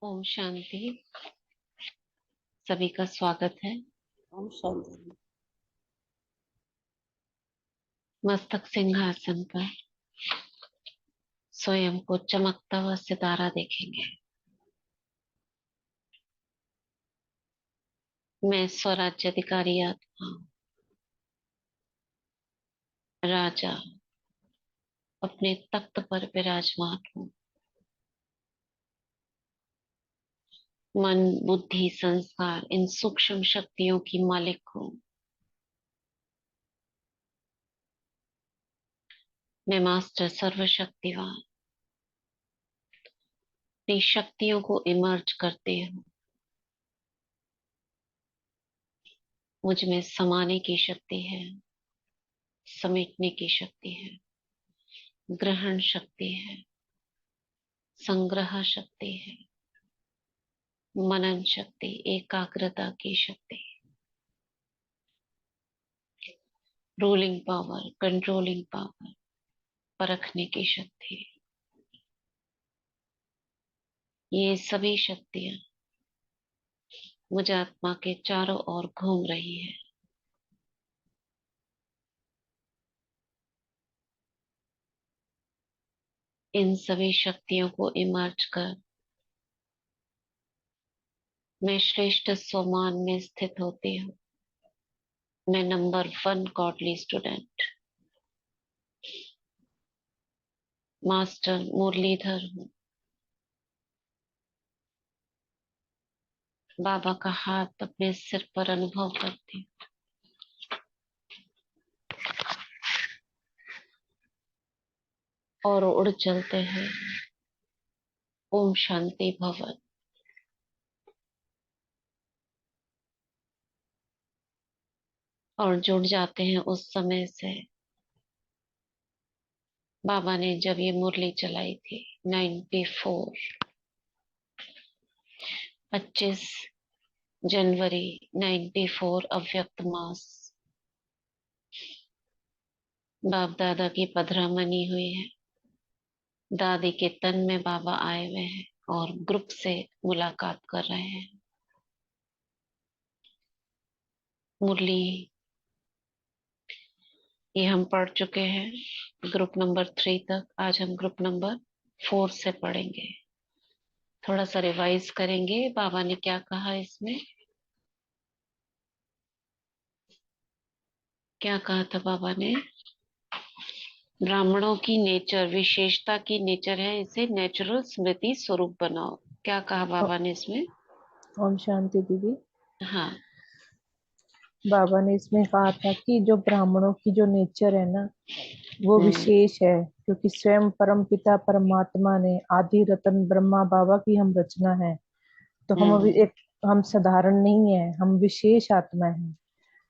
ओम शांति। सभी का स्वागत है। ओम शांति। मस्तक सिंहासन पर स्वयं को चमकता हुआ सितारा देखेंगे। मैं स्वराज्याधिकारी आत्मा राजा अपने तख्त पर विराजमान हूँ। मन बुद्धि संस्कार इन सूक्ष्म शक्तियों की मालिक हूँ। मैं मास्टर सर्वशक्तिवान अपनी शक्तियों को इमर्ज करते हूँ। मुझ में समाने की शक्ति है, समेटने की शक्ति है, ग्रहण शक्ति है, संग्रह शक्ति है, मनन शक्ति, एकाग्रता की शक्ति, रूलिंग पावर, कंट्रोलिंग पावर, परखने की शक्ति। ये सभी शक्तियां मुझ आत्मा के चारों ओर घूम रही है। इन सभी शक्तियों को इमर्ज कर मैं श्रेष्ठ स्वमान में स्थित होती हूँ। मैं number 1 godly student master Murlidhar हूँ। बाबा का हाथ अपने सिर पर अनुभव करती हूँ। और उड़ चलते हैं ओम शांति भवन। और जुड़ जाते हैं उस समय से बाबा ने जब ये मुरली चलाई थी 25 जनवरी 94 अव्यक्त मास। बाप दादा की पधरामनी हुई है। दादी के तन में बाबा आए हुए हैं और ग्रुप से मुलाकात कर रहे हैं। मुरली ये हम पढ़ चुके हैं ग्रुप नंबर 3 तक। आज हम ग्रुप नंबर 4 से पढ़ेंगे। थोड़ा सा रिवाइज करेंगे बाबा ने क्या कहा इसमें। क्या कहा था बाबा ने? ब्राह्मणों की नेचर, विशेषता की नेचर है, इसे नेचुरल स्मृति स्वरूप बनाओ। क्या कहा बाबा ने इसमें? ओम शांति दीदी। हाँ। बाबा ने इसमें कहा था कि जो ब्राह्मणों की जो नेचर है ना, वो हम्म। विशेष है, क्योंकि स्वयं परम पिता परमात्मा ने आदि रतन ब्रह्मा बाबा की हम रचना है। तो हम अभी हम्म। एक, हम साधारण नहीं है, हम विशेष आत्मा है।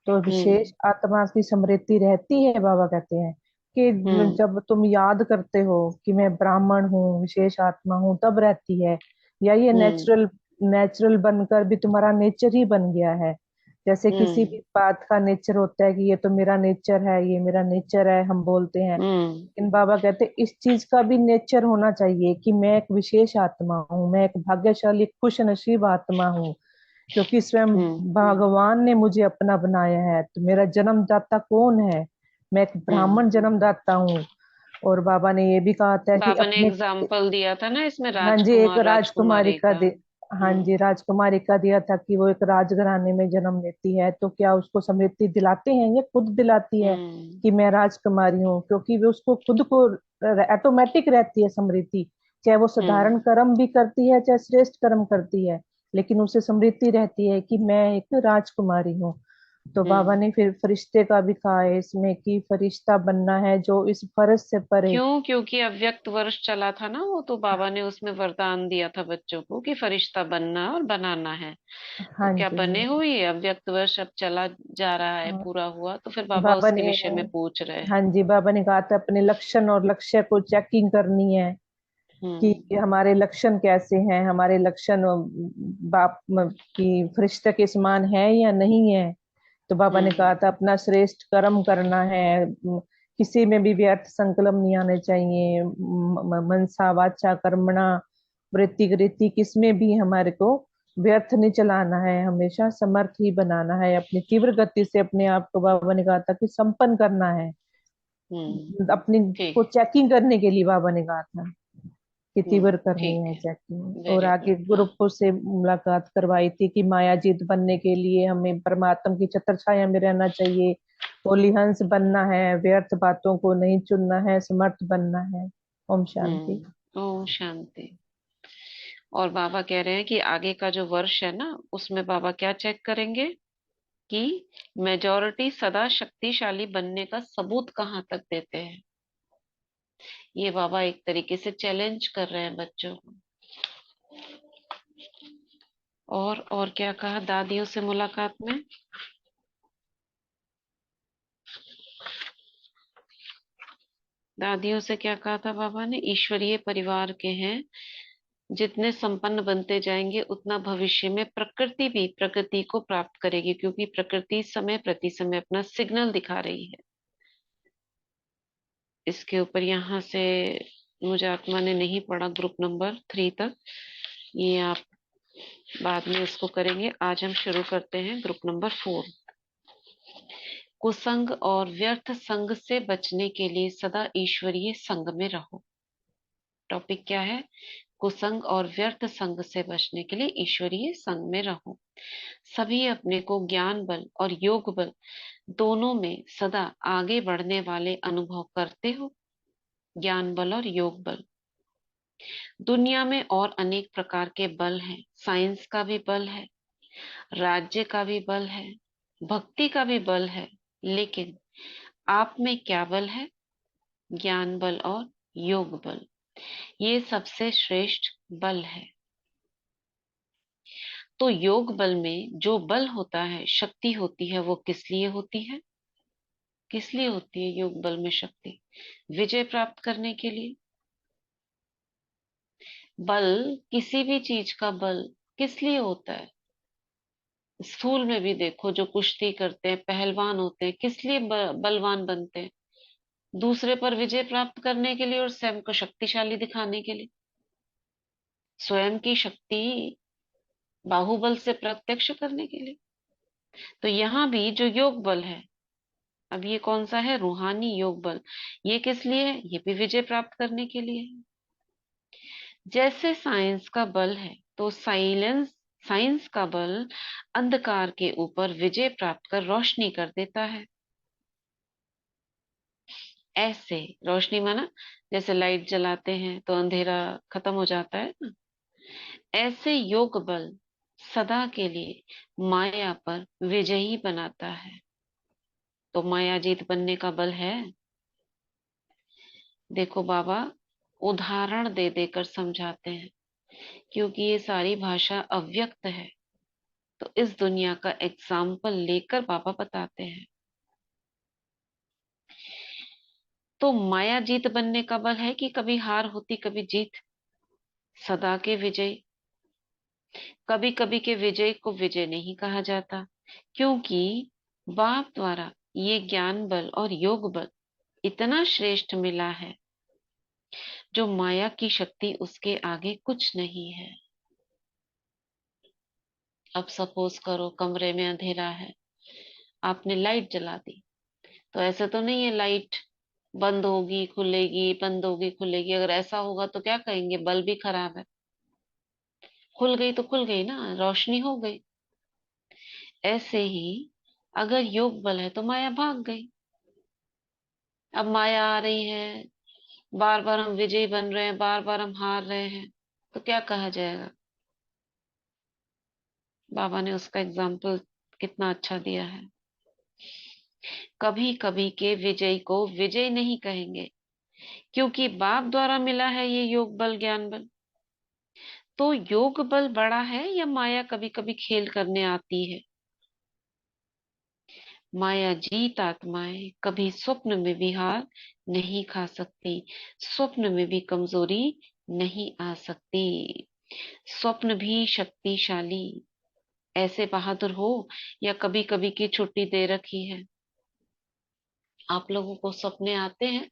तो हम्म। विशेष आत्मा की स्मृति रहती है। बाबा कहते हैं कि हम्म। जब तुम याद करते हो कि मैं ब्राह्मण हूँ, विशेष आत्मा हूँ, तब रहती है। या ये हम्म। नेचुरल नेचुरल बनकर भी तुम्हारा नेचर ही बन गया है। जैसे किसी हम्म। भी बात का नेचर होता है कि ये तो मेरा नेचर है, ये मेरा नेचर है, हम बोलते हैं। हम्म। लेकिन बाबा कहते हैं इस चीज का भी नेचर होना चाहिए कि मैं एक विशेष आत्मा हूँ, मैं एक भाग्यशाली खुश नसीब आत्मा हूँ, क्योंकि स्वयं हम्म। भगवान ने मुझे अपना बनाया है। तो मेरा जन्मदाता कौन है? मैं एक हम्म। ब्राह्मण जन्मदाता हूँ। और बाबा ने ये भी कहा था कि बाबा ने अपने, एग्जाम्पल दिया था ना इसमें, हाँ जी, एक राजकुमार राजकुमारी राजकुमारी का का। दे हाँ जी, राजकुमारी का दिया था कि वो एक राजघराने में जन्म लेती है, तो क्या उसको समृद्धि दिलाते हैं? ये खुद दिलाती है हम्म। कि मैं राजकुमारी हूँ, क्योंकि वो उसको खुद को ऑटोमेटिक रहती है समृद्धि। चाहे वो हम्म। साधारण कर्म भी करती है, चाहे श्रेष्ठ कर्म करती है, लेकिन उसे समृद्धि रहती है कि मैं एक राजकुमारी हूँ। तो बाबा हम्म। ने फिर फरिश्ते का भी कहा है इसमें कि फरिश्ता बनना है जो इस फर्ज से परे। क्यों? क्योंकि अव्यक्त वर्ष चला था ना वो, तो बाबा ने उसमें वरदान दिया था बच्चों को कि फरिश्ता बनना और बनाना है। तो हाँ क्या जी। बने हुई है? अव्यक्त वर्ष अब चला जा रहा है, हाँ, पूरा हुआ, तो फिर बाबा बाबा उसके ने विषय में पूछ रहे हैं। हाँ जी, बाबा ने कहा था अपने लक्षण और लक्ष्य को चेकिंग करनी है कि हम्म। हमारे लक्षण कैसे हैं, हमारे लक्षण बाप की फरिश्ते के समान है या नहीं है। तो बाबा ने कहा हम्म। था अपना श्रेष्ठ कर्म करना है। किसी में भी व्यर्थ संकल्प नहीं आने चाहिए। मनसा वाचा कर्मणा वृत्ति वृत्ति किसमें भी हमारे को व्यर्थ नहीं चलाना है, हमेशा समर्थ ही बनाना है, अपनी तीव्र गति से अपने आप को बाबा ने कहा था कि संपन्न करना है। अपनी ठीक। को चेकिंग करने के लिए बाबा ने कहा था कि तीव्र करनी ठीक है है। चेकिंग। और वेरी आगे गुड। हाँ। ग्रुप से मुलाकात करवाई थी कि मायाजीत बनने के लिए हमें परमात्मा की छत्र छाया में रहना चाहिए, होली हंस बनना है, व्यर्थ बातों को नहीं चुनना है, समर्थ बनना है। ओम शांति। ओम शांति। और बाबा कह रहे हैं कि आगे का जो वर्ष है ना, उसमें बाबा क्या चेक करेंगे कि मेजॉरिटी सदा शक्तिशाली बनने का सबूत कहाँ तक देते हैं। ये बाबा एक तरीके से चैलेंज कर रहे हैं बच्चों को। और क्या कहा दादियों से मुलाकात में? दादियों से क्या कहा था बाबा ने? ईश्वरीय परिवार के हैं, जितने संपन्न बनते जाएंगे उतना भविष्य में प्रकृति भी प्रगति को प्राप्त करेगी, क्योंकि प्रकृति समय प्रति समय अपना सिग्नल दिखा रही है। इसके ऊपर यहाँ से मुझे आत्मा ने नहीं पढ़ा ग्रुप नंबर 3 तक, ये आप बाद में इसको करेंगे। आज हम शुरू करते हैं ग्रुप नंबर 4। कुसंग और व्यर्थ संग से बचने के लिए सदा ईश्वरीय संग में रहो। टॉपिक क्या है? कुसंग और व्यर्थ संग से बचने के लिए ईश्वरीय संग में रहो। सभी अपने को ज्ञान बल और योग बल दोनों में सदा आगे बढ़ने वाले अनुभव करते हो। ज्ञान बल और योग बल। दुनिया में और अनेक प्रकार के बल हैं। साइंस का भी बल है, राज्य का भी बल है, भक्ति का भी बल है, लेकिन आप में क्या बल है? ज्ञान बल और योग बल। ये सबसे श्रेष्ठ बल है। तो योग बल में जो बल होता है, शक्ति होती है, वो किस लिए होती है? किस लिए होती है योग बल में शक्ति? विजय प्राप्त करने के लिए। बल, किसी भी चीज का बल किस लिए होता है? स्थूल में भी देखो, जो कुश्ती करते हैं, पहलवान होते हैं, किस लिए बलवान बनते हैं? दूसरे पर विजय प्राप्त करने के लिए और स्वयं को शक्तिशाली दिखाने के लिए। स्वयं की शक्ति बाहुबल से प्रत्यक्ष करने के लिए। तो यहाँ भी जो योग बल है, अब ये कौन सा है? रूहानी योग बल। ये किस लिए है? ये भी विजय प्राप्त करने के लिए है। जैसे साइंस का बल है, तो साइंस का बल अंधकार के ऊपर विजय प्राप्त कर रोशनी कर देता है। ऐसे रोशनी माना, जैसे लाइट जलाते हैं तो अंधेरा खत्म हो जाता है ना, ऐसे योग बल सदा के लिए माया पर विजयी बनाता है। तो माया जीत बनने का बल है। देखो बाबा उदाहरण दे देकर समझाते हैं, क्योंकि ये सारी भाषा अव्यक्त है, तो इस दुनिया का एग्जाम्पल लेकर बाबा बताते हैं। तो माया जीत बनने का बल है कि कभी हार होती कभी जीत, सदा के विजय। कभी कभी के विजय को विजय नहीं कहा जाता, क्योंकि बाप द्वारा ये ज्ञान बल और योग बल इतना श्रेष्ठ मिला है, जो माया की शक्ति उसके आगे कुछ नहीं है। अब सपोज करो कमरे में अंधेरा है, आपने लाइट जला दी, तो ऐसा तो नहीं है लाइट बंद होगी खुलेगी, बंद होगी खुलेगी। अगर ऐसा होगा तो क्या कहेंगे? बल्ब भी खराब है। खुल गई तो खुल गई ना, रोशनी हो गई। ऐसे ही अगर योग बल है तो माया भाग गई। अब माया आ रही है, बार बार हम विजयी बन रहे हैं, बार बार हम हार रहे हैं, तो क्या कहा जाएगा? बाबा ने उसका एग्जाम्पल कितना अच्छा दिया है। कभी कभी के विजय को विजय नहीं कहेंगे, क्योंकि बाप द्वारा मिला है ये योग बल ज्ञान बल। तो योग बल बड़ा है या माया कभी कभी खेल करने आती है? माया जीत आत्माएं कभी स्वप्न में भी हार नहीं खा सकती, स्वप्न में भी कमजोरी नहीं आ सकती। स्वप्न भी शक्तिशाली, ऐसे बहादुर हो या कभी कभी की छुट्टी दे रखी है। आप लोगों को सपने आते हैं?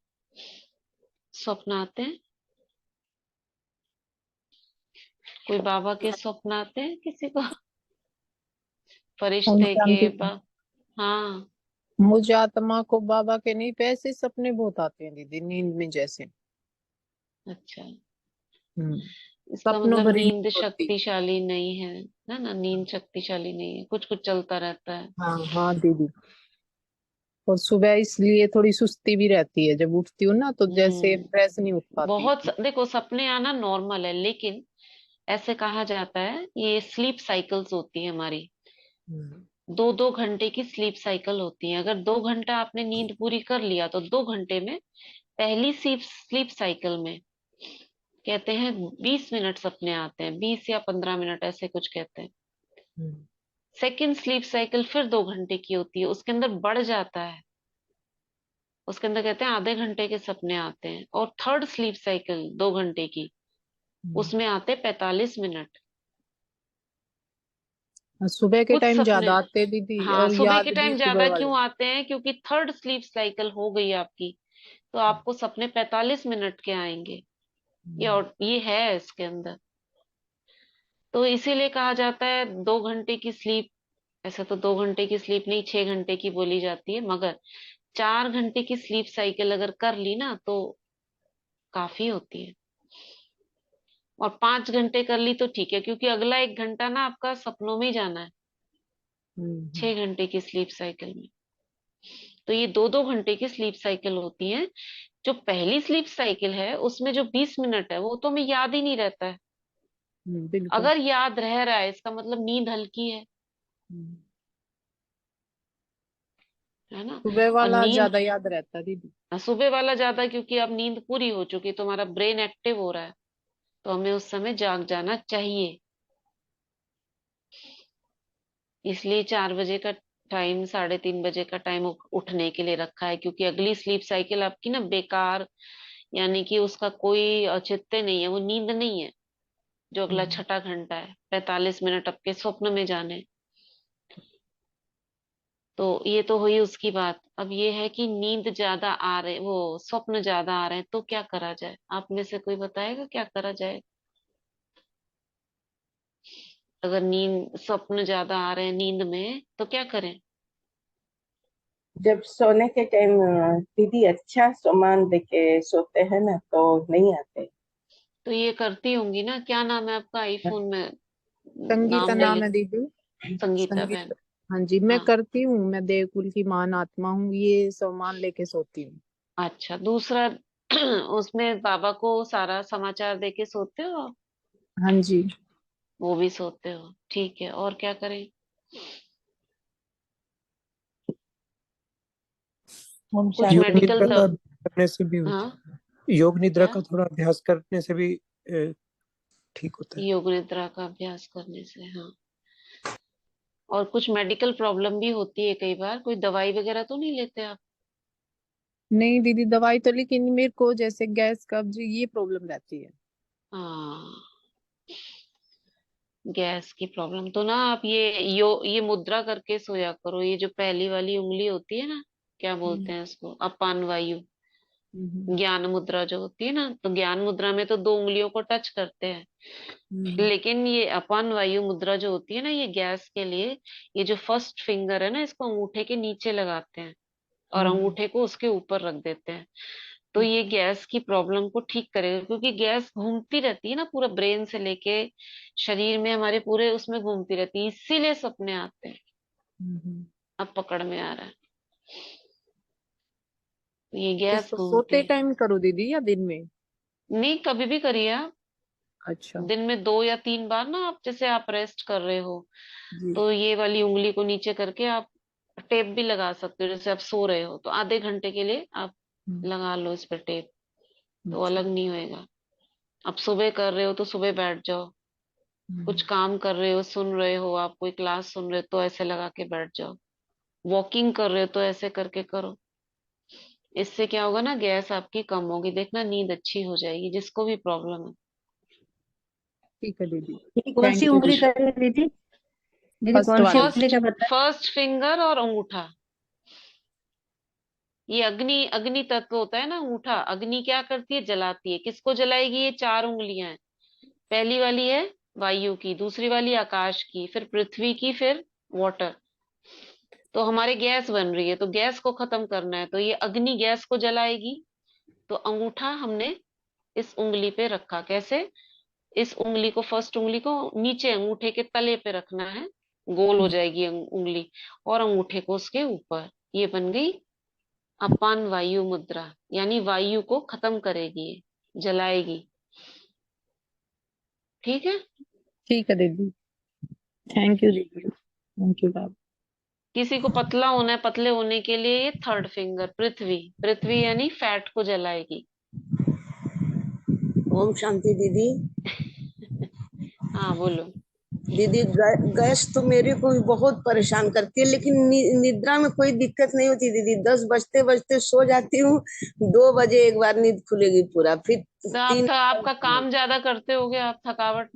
स्वप्न आते हैं? कोई बाबा के स्वप्न आते हैं किसी को? ओम फरिश्ते के शांति। हाँ। मुझे आत्मा को बाबा के नहीं पे ऐसे सपने बहुत आते हैं दीदी, नींद में जैसे। अच्छा, हम्म। इसका सपनों मतलब भरी नींद नींद होती। शक्तिशाली नहीं है ना? नींद शक्तिशाली नहीं है, कुछ कुछ चलता रहता है। हाँ हाँ दीदी। और सुबह इसलिए थोड़ी सुस्ती भी रहती है, जब उठती हूँ ना तो जैसे हम्म। फ्रेश नहीं उठ पाती। देखो, सपने आना नॉर्मल है, लेकिन ऐसे कहा जाता है ये स्लीप साइकिल्स होती है हमारी। हम्म। 2-2 घंटे की स्लीप साइकिल होती है। अगर 2 घंटा आपने नींद पूरी कर लिया तो 2 घंटे में पहली स्लीप स्लीप साइकिल में कहते हैं 20 मिनट सपने आते हैं, 20 या 15 मिनट ऐसे कुछ कहते हैं। हम्म। सेकंड स्लीप साइकिल फिर 2 घंटे की होती है, उसके अंदर बढ़ जाता है। उसके अंदर कहते हैं आधे घंटे के सपने आते हैं। और थर्ड स्लीप साइकिल 2 घंटे की, हम्म। उसमें आते 45 मिनट। और सुबह के कुछ टाइम सपने, ज्यादा आते हैं दीदी, हाँ, और सुबह के याद भी टाइम सुबह ज्यादा वाले। क्यों आते हैं? क्योंकि थर्ड स्लीप साइकिल हो गई आपकी, तो आपको सपने 45 मिनट के आएंगे। ये हम्म। और ये है इसके अंदर। तो इसीलिए कहा जाता है 2 घंटे की स्लीप। ऐसे तो 2 घंटे की स्लीप नहीं, 6 घंटे की बोली जाती है, मगर 4 घंटे की स्लीप साइकिल अगर कर ली ना तो काफी होती है। और 5 घंटे कर ली तो ठीक है, क्योंकि अगला 1 घंटा ना आपका सपनों में ही जाना है। हम्म। 6 घंटे की स्लीप साइकिल में। तो ये 2-2 घंटे की स्लीप साइकिल होती है। जो पहली स्लीप साइकिल है उसमें जो 20 मिनट है वो तो हमें याद ही नहीं रहता है। बिल्कुल। अगर याद रह रहा है इसका मतलब नींद हल्की हम्म। है ना? सुबह और वाला नींद, ज्यादा याद रहता है दीदी। सुबह वाला ज्यादा, क्योंकि अब नींद पूरी हो चुकी, तुम्हारा ब्रेन एक्टिव हो रहा है, तो हमें उस समय जाग जाना चाहिए। इसलिए 4 बजे का टाइम, 3:30 बजे का टाइम उठने के लिए रखा है, क्योंकि अगली स्लीप साइकिल आपकी ना बेकार, यानी कि उसका कोई औचित्य नहीं है, वो नींद नहीं है। जो अगला हम्म। छठा घंटा है, 45 मिनट आपके स्वप्न में जाने। तो ये तो हुई उसकी बात। अब ये है कि नींद ज्यादा आ रहे, वो स्वप्न ज्यादा आ रहे हैं, तो क्या करा जाए? आप में से कोई बताएगा क्या करा जाए? अगर नींद स्वप्न ज्यादा आ रहे हैं नींद में तो क्या करें? जब सोने के टाइम दीदी अच्छा सामान देके सोते हैं ना तो नहीं आते। तो ये करती होंगी ना, क्या नाम है आपका आईफोन में? संगीता नाम ले नाम ले। है दीदी। संगीता बहन। संगीत। हाँ जी, मैं हाँ। करती हूँ, मैं देवकुल की मान आत्मा हूँ, ये सामान लेके सोती हूँ। अच्छा, दूसरा उसमें बाबा को सारा समाचार देके सोते हो? हाँ जी। वो भी सोते हो, ठीक है। और क्या करें? हम कुछ शांति। योग मेडिकल निद्रा का दब अभ्यास करने से भी होता हाँ। है। योग निद्रा क्या? का थोड़ा अभ्यास करने से भी ठीक होता है। योग निद्रा का अभ्यास करने से, हाँ। और कुछ मेडिकल प्रॉब्लम भी होती है कई बार, कोई दवाई वगैरह तो नहीं लेते आप? नहीं दीदी, दवाई तो, लेकिन मेरे को जैसे गैस कब्ज ये प्रॉब्लम रहती है। हाँ, गैस की प्रॉब्लम तो ना आप ये मुद्रा करके सोया करो। ये जो पहली वाली उंगली होती है ना, क्या हम्म। बोलते हैं इसको, अपान वायु। हम्म। ज्ञान मुद्रा जो होती है ना, तो ज्ञान मुद्रा में तो 2 उंगलियों को टच करते हैं। हम्म। लेकिन ये अपान वायु मुद्रा जो होती है ना, ये गैस के लिए, ये जो फर्स्ट फिंगर है ना, इसको अंगूठे के नीचे लगाते हैं और हम्म। अंगूठे को उसके ऊपर रख देते हैं। तो ये गैस की प्रॉब्लम को ठीक करेगा, क्योंकि गैस घूमती रहती है ना पूरा ब्रेन से लेके शरीर में, हमारे पूरे उसमें घूमती रहती है, इसीलिए सपने आते हैं। हम्म। अब पकड़ में आ रहा है। तो ये गैस इसको घूमती सोते है। टाइम करो दीदी या दिन में? नहीं, कभी भी करिए आप। अच्छा। दिन में 2 या 3 बार ना, आप जैसे आप रेस्ट कर रहे हो जी। तो ये वाली उंगली को नीचे करके आप टेप भी लगा सकते हो। जैसे आप सो रहे हो तो आधे घंटे के लिए आप हम्म। लगा लो इस पर टेप, तो अच्छा। अलग नहीं होएगा। आप सुबह कर रहे हो तो सुबह बैठ जाओ। कुछ हम्म। काम कर रहे हो, सुन रहे हो, आप कोई क्लास सुन रहे हो तो ऐसे लगा के बैठ जाओ। वॉकिंग कर रहे हो तो ऐसे करके करो। इससे क्या होगा ना, गैस आपकी कम होगी, देखना नींद अच्छी हो जाएगी, जिसको भी प्रॉब्लम है। ठीक है दीदी। ये कौन सी थैंक यू उंगली दीदी। करें दीदी? दीदी फर्स्ट कौन सी वाली। उंगली फर्स्ट का बता? फर्स्ट फिंगर और अंगूठा। ये अग्नि अग्नि तत्व होता है ना अंगूठा। अग्नि क्या करती है? जलाती है। किसको जलाएगी? ये 4 उंगलियां हैं। पहली वाली है वायु की, दूसरी वाली आकाश की, फिर पृथ्वी की, फिर वाटर। तो हमारे गैस बन रही है, तो गैस को खत्म करना है, तो ये अग्नि गैस को जलाएगी। तो अंगूठा हमने इस उंगली पे रखा, कैसे? इस उंगली को, फर्स्ट उंगली को नीचे अंगूठे के तले पे रखना है, गोल हो जाएगी उंगली, और अंगूठे को उसके ऊपर। ये बन गई अपान वायु मुद्रा, यानी वायु को खत्म करेगी, ये जलाएगी। ठीक है। ठीक है दीदी। थैंक यू दीदी, थैंक यू बाबा। किसी को पतला होना है, पतले होने के लिए ये थर्ड फिंगर पृथ्वी, पृथ्वी यानी फैट को जलाएगी। ओम शांति दीदी। हाँ बोलो। दीदी गैस तो मेरे को भी बहुत परेशान करती है, लेकिन निद्रा में कोई दिक्कत नहीं होती दीदी। 10 बजते बजते सो जाती हूँ, 2 बजे एक बार नींद खुलेगी पूरा, फिर तो 3। आपका काम ज्यादा करते होगे, आप थकावट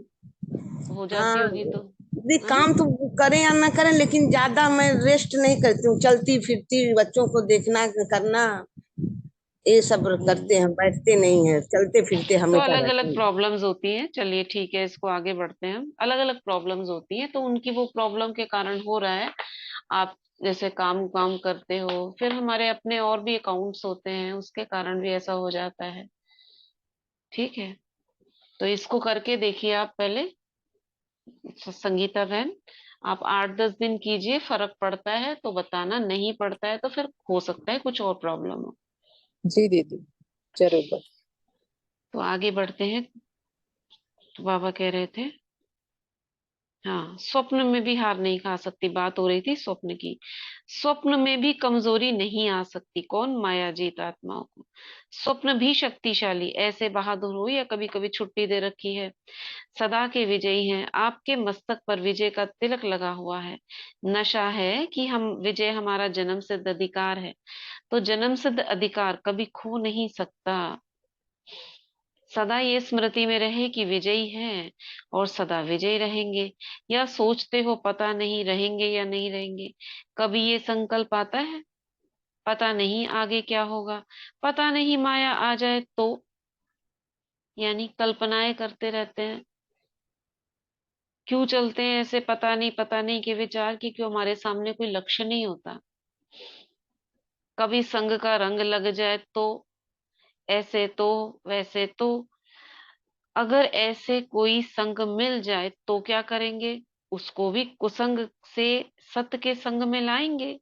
हो जाती हाँ होगी तो, दीदी, है ना? काम तो करें या ना करें, लेकिन ज्यादा मैं रेस्ट नहीं करती हूँ। चलती फिरती, बच्चों को देखना करना, ये सब करते हैं, बैठते नहीं है, चलते फिरते तो हमेशा अलग रहते अलग हैं। प्रॉब्लम्स होती हैं, चलिए ठीक है, इसको आगे बढ़ते हैं हम। अलग अलग प्रॉब्लम्स होती हैं, तो उनकी वो प्रॉब्लम के कारण हो रहा है। आप जैसे काम काम करते हो, फिर हमारे अपने और भी अकाउंट्स होते हैं, उसके कारण भी ऐसा हो जाता है। ठीक है, तो इसको करके देखिए आप पहले, संगीता बहन, आप 8-10 दिन कीजिए, फर्क पड़ता है तो बताना, नहीं पड़ता है तो फिर हो सकता है कुछ और प्रॉब्लम हो। जी दीदी, जरूर। तो आगे बढ़ते हैं। तो बाबा कह रहे थे, हाँ, स्वप्न में भी हार नहीं खा सकती, बात हो रही थी स्वप्न की। स्वप्न में भी कमजोरी नहीं आ सकती, कौन? माया जीत आत्माओं को। स्वप्न भी शक्तिशाली, ऐसे बहादुर हो या कभी कभी छुट्टी दे रखी है, सदा के विजयी हैं। आपके मस्तक पर विजय का तिलक लगा हुआ है। नशा है कि हम विजय हमारा जन्म सिद्ध अधिकार है, तो जन्म सिद्ध अधिकार कभी खो नहीं सकता। सदा ये स्मृति में रहे कि विजयी हैं और सदा विजयी रहेंगे। या सोचते हो पता नहीं रहेंगे या नहीं रहेंगे? कभी ये संकल्प आता है, पता नहीं आगे क्या होगा, पता नहीं माया आ जाए तो, यानी कल्पनाएं करते रहते हैं। क्यों चलते हैं ऐसे पता नहीं के विचार की? क्यों? हमारे सामने कोई लक्ष्य नहीं होता। कभी संग का रंग लग जाए तो, ऐसे तो, वैसे तो, अगर ऐसे कोई संग मिल जाए तो क्या करेंगे? उसको भी कुसंग से सत्य के संग में लाएंगे।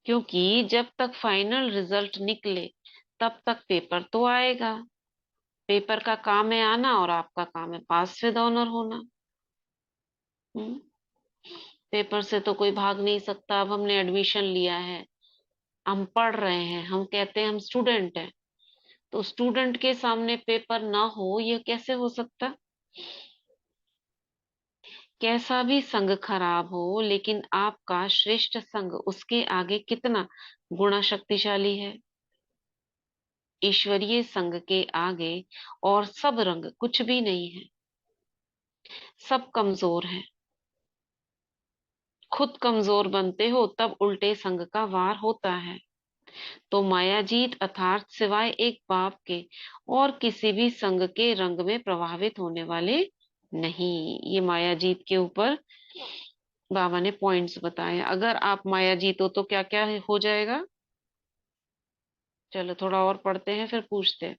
क्योंकि जब तक फाइनल रिजल्ट निकले तब तक पेपर तो आएगा। पेपर का काम है आना, और आपका काम है पास विद ऑनर होना। हम्म। पेपर से तो कोई भाग नहीं सकता। अब हमने एडमिशन लिया है, हम पढ़ रहे हैं, हम कहते हैं हम स्टूडेंट हैं, तो स्टूडेंट के सामने पेपर ना हो, ये कैसे हो सकता? कैसा भी संग खराब हो, लेकिन आपका श्रेष्ठ संग उसके आगे कितना गुणा शक्तिशाली है। ईश्वरीय संग के आगे और सब रंग कुछ भी नहीं है, सब कमजोर है। खुद कमजोर बनते हो तब उल्टे संग का वार होता है। तो मायाजीत अर्थात सिवाय एक बाप के और किसी भी संग के रंग में प्रभावित होने वाले नहीं। ये मायाजीत के ऊपर बाबा ने पॉइंट्स बताए। अगर आप मायाजीत हो तो क्या क्या हो जाएगा? चलो थोड़ा और पढ़ते हैं, फिर पूछते हैं।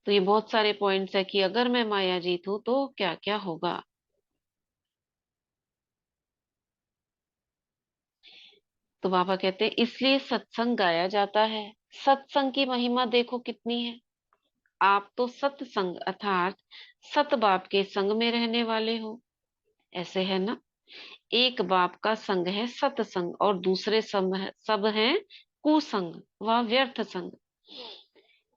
तो ये बहुत सारे पॉइंट्स है कि अगर मैं मायाजीत हूं तो क्या क्या होगा। तो बाबा कहते हैं इसलिए सत्संग गाया जाता है। सत्संग की महिमा देखो कितनी है। आप तो सत्संग अर्थात सत बाप के संग में रहने वाले हो, ऐसे है ना? एक बाप का संग है सत्संग, और दूसरे सब है कुसंग व व्यर्थ संग।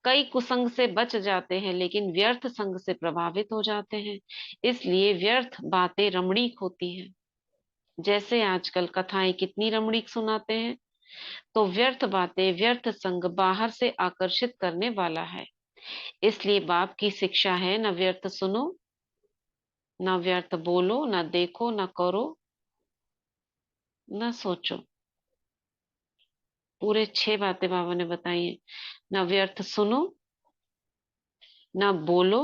कई कुसंग से बच जाते हैं, लेकिन व्यर्थ संग से प्रभावित हो जाते हैं। इसलिए व्यर्थ बातें रमणीक होती हैं। जैसे आजकल कथाएं कितनी रमणीक सुनाते हैं, तो व्यर्थ बातें, व्यर्थ संग बाहर से आकर्षित करने वाला है। इसलिए बाप की शिक्षा है, न व्यर्थ सुनो, न व्यर्थ बोलो, न देखो, न करो, न सोचो। पूरे 6 बातें बाबा ने बताई हैं। न व्यर्थ सुनो, ना बोलो,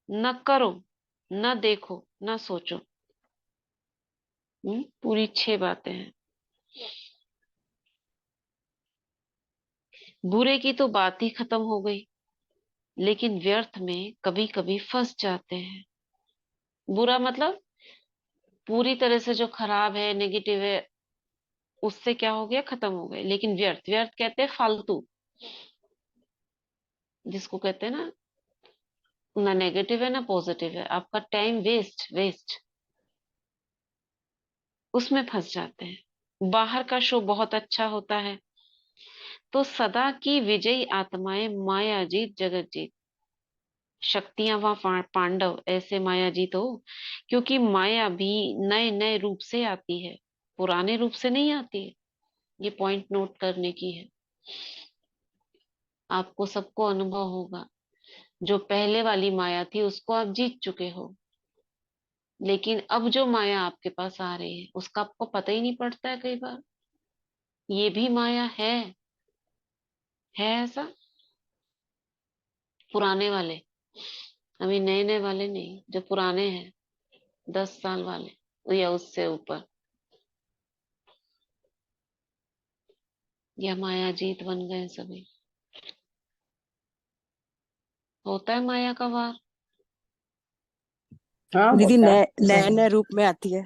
न करो, न देखो, न सोचो। पूरी 6 बातें हैं। बुरे की तो बात ही खत्म हो गई, लेकिन व्यर्थ में कभी कभी फंस जाते हैं। बुरा मतलब पूरी तरह से जो खराब है, नेगेटिव है, उससे क्या हो गया, खत्म हो गए। लेकिन व्यर्थ, व्यर्थ कहते हैं फालतू, जिसको कहते हैं ना नेगेटिव है ना पॉजिटिव है, आपका टाइम वेस्ट वेस्ट, उसमें फंस जाते हैं। बाहर का शो बहुत अच्छा होता है, तो सदा की विजयी आत्माएं माया जीत जगत जीत, शक्तियां व पांडव ऐसे माया जीत हो। क्योंकि माया भी नए नए रूप से आती है, पुराने रूप से नहीं आती है। ये पॉइंट नोट करने की है। आपको सबको अनुभव होगा, जो पहले वाली माया थी उसको आप जीत चुके हो, लेकिन अब जो माया आपके पास आ रही है उसका आपको पता ही नहीं पड़ता है कई बार। ये भी माया है ऐसा। पुराने वाले, अभी नए नए वाले नहीं, जो पुराने हैं, 10 साल वाले या उससे ऊपर, या माया जीत बन गए सभी। होता है माया का वार। हाँ दीदी होता नए है। नए नए रूप में आती है।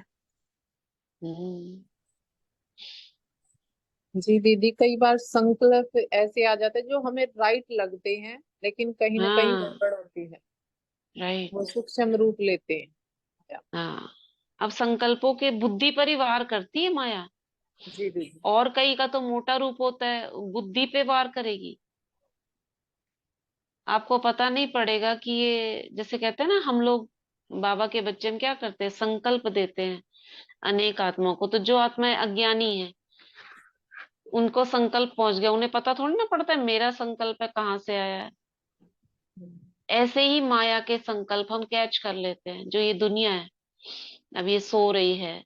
हम्म। जी दीदी, कई बार संकल्प ऐसे आ जाते हैं जो हमें राइट लगते हैं, लेकिन कहीं ना कहीं हाँ, गड़बड़ होती है, वो राइट। सूक्ष्म रूप लेते हैं। हाँ, अब संकल्पों के बुद्धि पर ही वार करती है माया। जी दीदी। और कई का तो मोटा रूप होता है, बुद्धि पे वार करेगी। आपको पता नहीं पड़ेगा कि ये, जैसे कहते हैं ना हम लोग, बाबा के बच्चे में क्या करते हैं, संकल्प देते हैं अनेक आत्माओं को। तो जो आत्माएं अज्ञानी है, उनको संकल्प पहुंच गया, उन्हें पता थोड़ी ना पड़ता है मेरा संकल्प है कहाँ से आया है। ऐसे ही माया के संकल्प हम कैच कर लेते हैं। जो ये दुनिया है, अब ये सो रही है,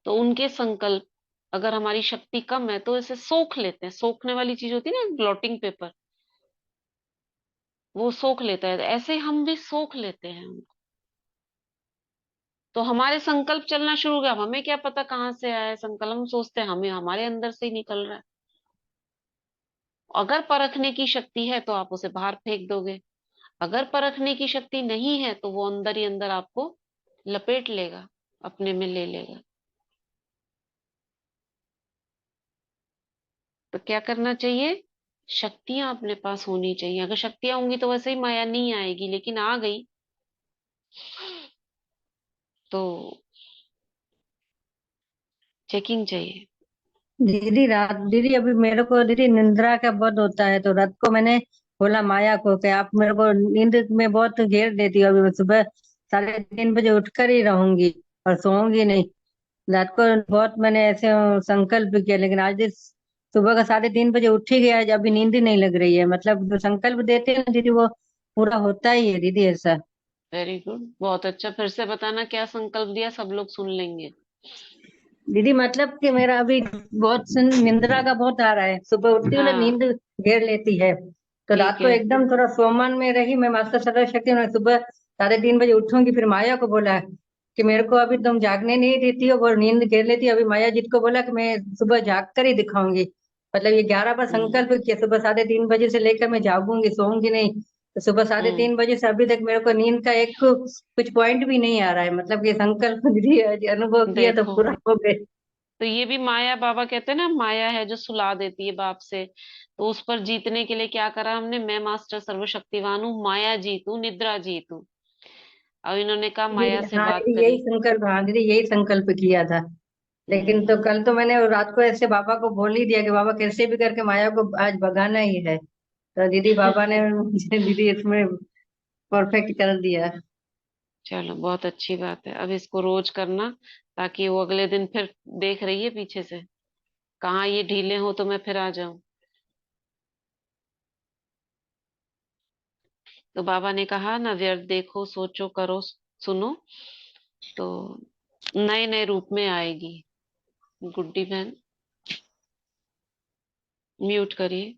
तो उनके संकल्प, अगर हमारी शक्ति कम है तो इसे सोख लेते हैं। सोखने वाली चीज होती है ना, ब्लॉटिंग पेपर, वो सोख लेता है। ऐसे हम भी सोख लेते हैं। तो हमारे संकल्प चलना शुरू हो गया, अब हमें क्या पता कहाँ से आया है संकल्प, हम सोचते हैं हमें हमारे अंदर से ही निकल रहा है। अगर परखने की शक्ति है तो आप उसे बाहर फेंक दोगे, अगर परखने की शक्ति नहीं है तो वो अंदर ही अंदर आपको लपेट लेगा, अपने में ले लेगा। तो क्या करना चाहिए, शक्तियां अपने पास होनी चाहिए। अगर शक्तियां होंगी तो वैसे ही माया नहीं आएगी, लेकिन आ गई तो चेकिंग चाहिए। दीदी अभी मेरे को दीदी निंद्रा का बहुत होता है, तो रात को मैंने बोला माया को कि आप मेरे को नींद में बहुत घेर देती हो, अभी मैं सुबह 3:30 बजे उठकर ही रहूंगी और सोऊंगी नहीं। रात को बहुत मैंने ऐसे संकल्प किया, लेकिन आज सुबह का 3:30 बजे उठ ही गया, अभी नींद ही नहीं लग रही है। मतलब जो संकल्प देते हैं ना दीदी, वो पूरा होता ही है दीदी ऐसा। वेरी गुड, बहुत अच्छा। फिर से बताना क्या संकल्प दिया, सब लोग सुन लेंगे। दीदी मतलब कि मेरा अभी बहुत निंद्रा का बहुत आ रहा है, सुबह उठती हूँ ना हाँ, नींद घेर लेती है। तो रात ठीक को है। एकदम थोड़ा सोमन में रही मैं, मास्टर सर्वशक्ति मैं सुबह 3:30 बजे उठूंगी। फिर माया को बोला कि मेरे को अभी तुम जागने नहीं देती हो, वो नींद घेर लेती है। अभी माया जीत को बोला कि मैं सुबह जाग कर ही दिखाऊंगी। मतलब ये 11 बार हम्म, संकल्प किया, सुबह 3:30 बजे से लेकर मैं जागूंगी, सोऊंगी नहीं। तो सुबह साढ़े हम्म, तीन बजे से अभी तक मेरे को नींद का एक कुछ पॉइंट भी नहीं आ रहा है। मतलब ये संकल्प दीदी आज अनुभव किया तो देखो, पूरा हो गए। तो ये भी माया, बाबा कहते हैं ना माया है जो सुला देती है बाप से। तो उस पर जीतने के लिए क्या करा हमने, मैं मास्टर सर्वशक्तिवान हूँ, माया जीतू, निद्रा जीतू। अब इन्होंने कहा माया से हाँ बात दीदी यही करी। संकल्प, हाँ दीदी यही संकल्प किया था। लेकिन तो हम्म, कल तो मैंने रात को ऐसे बाबा को बोल ही दिया कि बाबा कैसे भी करके माया को आज भगाना ही है। तो दीदी बाबा ने मुझे दीदी इसमें परफेक्ट कर दिया। चलो बहुत अच्छी बात है। अब इसको रोज करना, ताकि वो अगले दिन फिर देख रही है पीछे से, कहाँ ये ढीले हो तो मैं फिर आ जाऊं। तो बाबा ने कहा ना, व्यर्थ देखो, सोचो, करो, सुनो, तो नए नए रूप में आएगी। गुड्डी बहन, म्यूट करिए।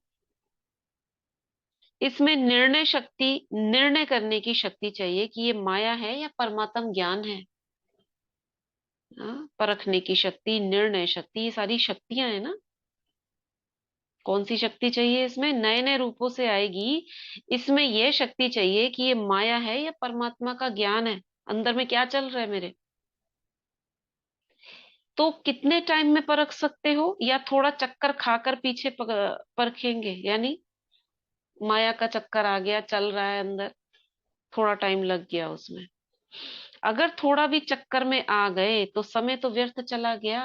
इसमें निर्णय करने की शक्ति चाहिए कि ये माया है या परमात्म ज्ञान है। हाँ, परखने की शक्ति, निर्णय शक्ति, ये सारी शक्तियां है ना। कौन सी शक्ति चाहिए इसमें? नए नए रूपों से आएगी। इसमें यह शक्ति चाहिए कि ये माया है या परमात्मा का ज्ञान है, अंदर में क्या चल रहा है मेरे। तो कितने टाइम में परख सकते हो? या थोड़ा चक्कर खाकर पीछे परखेंगे? यानी माया का चक्कर आ गया, चल रहा है अंदर, थोड़ा टाइम लग गया उसमें। अगर थोड़ा भी चक्कर में आ गए तो समय तो व्यर्थ चला गया,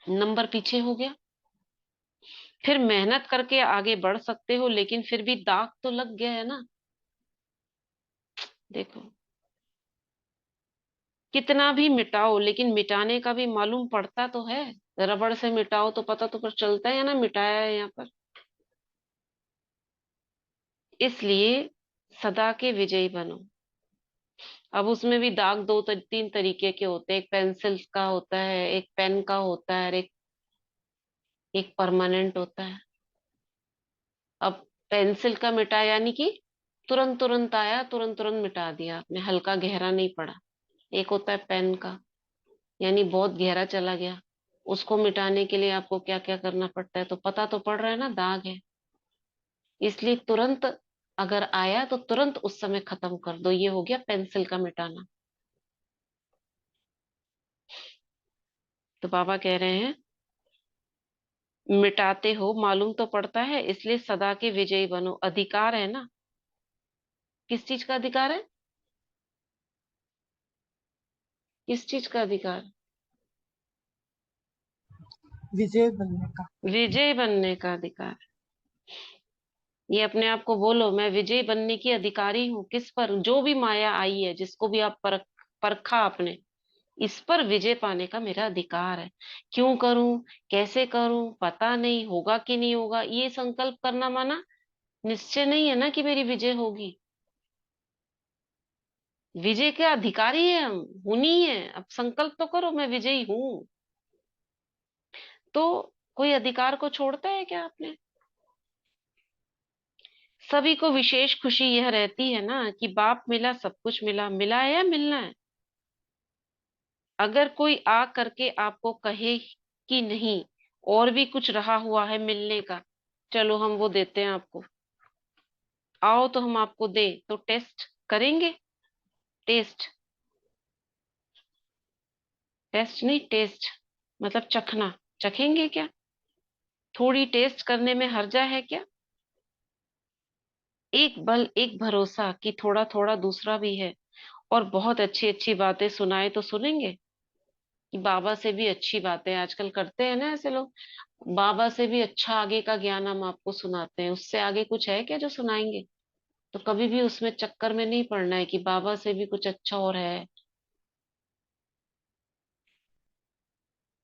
नंबर पीछे हो गया। फिर मेहनत करके आगे बढ़ सकते हो, लेकिन फिर भी दाग तो लग गया है ना। देखो, कितना भी मिटाओ, लेकिन मिटाने का भी मालूम पड़ता तो है। रबड़ से मिटाओ तो पता तो पर चलता है ना मिटाया है यहाँ पर। इसलिए सदा के विजयी बनो। अब उसमें भी दाग दो तीन तरीके के होते हैं। एक पेंसिल का होता है, एक पेन का होता है, और एक परमानेंट होता है। अब पेंसिल का मिटा यानी कि तुरंत तुरंत आया, तुरंत तुरंत मिटा दिया आपने, हल्का गहरा नहीं पड़ा। एक होता है पेन का, यानी बहुत गहरा चला गया, उसको मिटाने के लिए आपको क्या क्या करना पड़ता है, तो पता तो पड़ रहा है ना, दाग है। इसलिए तुरंत अगर आया तो तुरंत उस समय खत्म कर दो, ये हो गया पेंसिल का मिटाना। तो बाबा कह रहे हैं मिटाते हो मालूम तो पड़ता है, इसलिए सदा के विजयी बनो। अधिकार है ना। किस चीज का अधिकार है? किस चीज का अधिकार? विजय बनने का। विजय बनने का अधिकार। ये अपने आप को बोलो, मैं विजय बनने की अधिकारी हूँ। किस पर? जो भी माया आई है, जिसको भी आप परखा आपने, इस पर विजय पाने का मेरा अधिकार है। क्यों करूं, कैसे करूं, पता नहीं होगा कि नहीं होगा, ये संकल्प करना माना निश्चय नहीं है ना कि मेरी विजय होगी। विजय के अधिकारी है हम, होनी है। अब संकल्प तो करो मैं विजयी हूं। तो कोई अधिकार को छोड़ता है क्या आपने? सभी को विशेष खुशी यह रहती है ना कि बाप मिला, सब कुछ मिला। मिला है या मिलना है? अगर कोई आ करके आपको कहे कि नहीं, और भी कुछ रहा हुआ है मिलने का, चलो हम वो देते हैं आपको, आओ तो हम आपको दे, तो टेस्ट करेंगे? टेस्ट, टेस्ट नहीं, टेस्ट मतलब चखना। चखेंगे क्या? थोड़ी टेस्ट करने में हर्जा है क्या? एक बल, एक भरोसा कि थोड़ा थोड़ा दूसरा भी है, और बहुत अच्छी अच्छी बातें सुनाए तो सुनेंगे। कि बाबा से भी अच्छी बातें आजकल करते हैं ना ऐसे लोग, बाबा से भी अच्छा आगे का ज्ञान हम आपको सुनाते हैं, उससे आगे कुछ है क्या जो सुनाएंगे? तो कभी भी उसमें चक्कर में नहीं पड़ना है कि बाबा से भी कुछ अच्छा और है।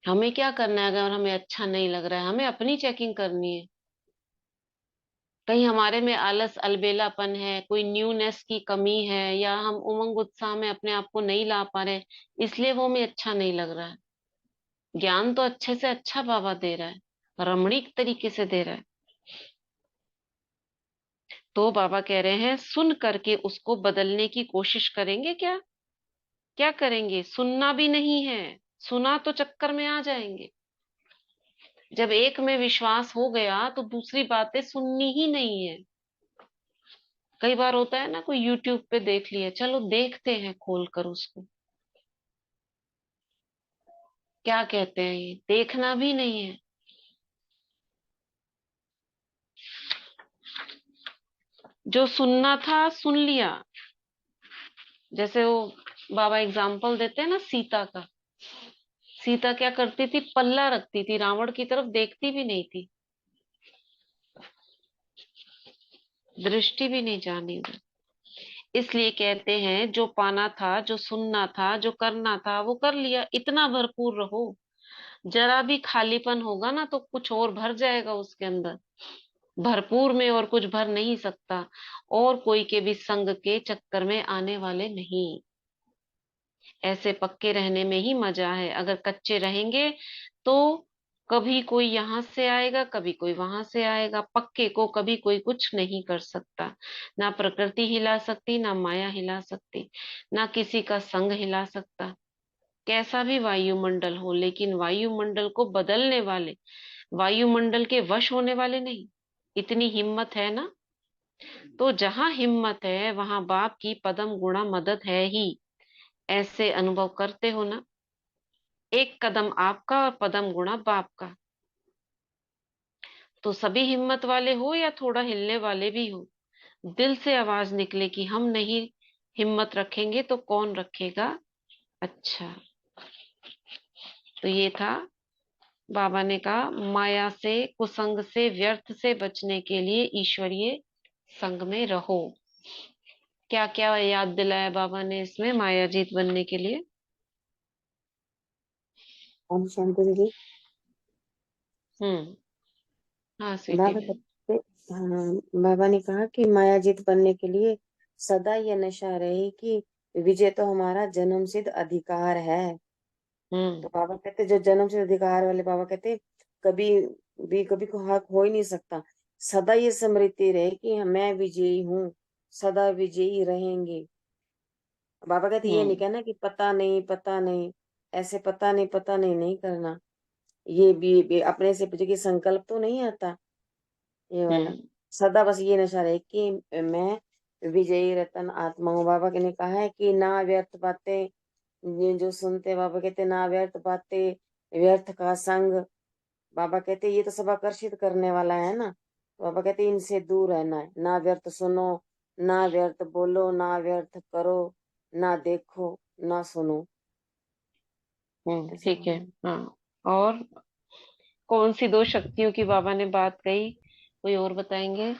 हमें क्या करना है? अगर हमें अच्छा नहीं लग रहा है, हमें अपनी चेकिंग करनी है। कहीं हमारे में आलस अलबेलापन है, कोई न्यूनेस की कमी है, या हम उमंग उत्साह में अपने आप को नहीं ला पा रहे, इसलिए वो हमें अच्छा नहीं लग रहा है। ज्ञान तो अच्छे से अच्छा बाबा दे रहा है, रमणीक तरीके से दे रहा है। तो बाबा कह रहे हैं सुन करके उसको बदलने की कोशिश करेंगे क्या? क्या करेंगे? सुनना भी नहीं है। सुना तो चक्कर में आ जाएंगे। जब एक में विश्वास हो गया तो दूसरी बातें सुननी ही नहीं है। कई बार होता है ना, कोई यूट्यूब पे देख लिया, चलो देखते हैं खोल कर उसको, क्या कहते हैं, ये देखना भी नहीं है। जो सुनना था सुन लिया। जैसे वो बाबा एग्जाम्पल देते हैं ना सीता का। सीता क्या करती थी? पल्ला रखती थी, रावण की तरफ देखती भी नहीं थी, दृष्टि भी नहीं जानी उधर। इसलिए कहते हैं जो पाना था, जो सुनना था, जो करना था, वो कर लिया। इतना भरपूर रहो, जरा भी खालीपन होगा ना तो कुछ और भर जाएगा उसके अंदर। भरपूर में और कुछ भर नहीं सकता, और कोई के भी संग के चक्कर में आने वाले नहीं। ऐसे पक्के रहने में ही मजा है। अगर कच्चे रहेंगे तो कभी कोई यहाँ से आएगा, कभी कोई वहां से आएगा, पक्के को कभी कोई कुछ नहीं कर सकता। ना प्रकृति हिला सकती, ना माया हिला सकती, ना किसी का संग हिला सकता, कैसा भी वायुमंडल हो। लेकिन वायुमंडल को बदलने वाले, वायुमंडल के वश होने वाले नहीं। इतनी हिम्मत है ना। तो जहां हिम्मत है वहां बाप की पदम गुणा मदद है ही। ऐसे अनुभव करते हो ना। एक कदम आपका और पदम गुणा बाप का। तो सभी हिम्मत वाले हो या थोड़ा हिलने वाले भी हो, दिल से आवाज निकले कि हम नहीं हिम्मत रखेंगे तो कौन रखेगा। अच्छा, तो ये था, बाबा ने कहा माया से, कुसंग से, व्यर्थ से बचने के लिए ईश्वरीय संग में रहो। क्या क्या याद दिलाया बाबा ने इसमें मायाजीत बनने के लिए? ओम शांति दीदी। हम्म। हाँ स्वीटी बाबा बहन। कहते, हाँ, बाबा ने कहा कि मायाजीत बनने के लिए सदा ये नशा रहे कि विजय तो हमारा जन्म सिद्ध अधिकार है। हम्म। तो बाबा कहते जो जन्म सिद्ध अधिकार वाले, बाबा कहते कभी कभी को हक हो ही नहीं सकता। सदा ये स्मृति रहे कि मैं विजयी हूँ, सदा विजयी रहेंगे। बाबा कहते ये नहीं हम्म। कहना कि पता नहीं पता नहीं, ऐसे पता नहीं नहीं करना। भी अपने से पूछे कि संकल्प तो नहीं आता ये वाला। हम्म। सदा बस ये नशा रहे कि मैं विजयी रतन आत्मा हूँ। बाबा ने कहा है कि ना व्यर्थ बातें, ये जो सुनते, बाबा कहते ना व्यर्थ बातें, व्यर्थ का संग। बाबा कहते ये तो सब आकर्षित करने वाला है ना। तो बाबा कहते इनसे दूर रहना है। ना व्यर्थ सुनो, ना व्यर्थ बोलो, ना व्यर्थ करो, ना देखो, ना सुनो। ऐसे ठीक है। बाबा। हाँ, और कौन सी दो शक्तियों की बाबा ने बात कही, कोई और बताएंगे?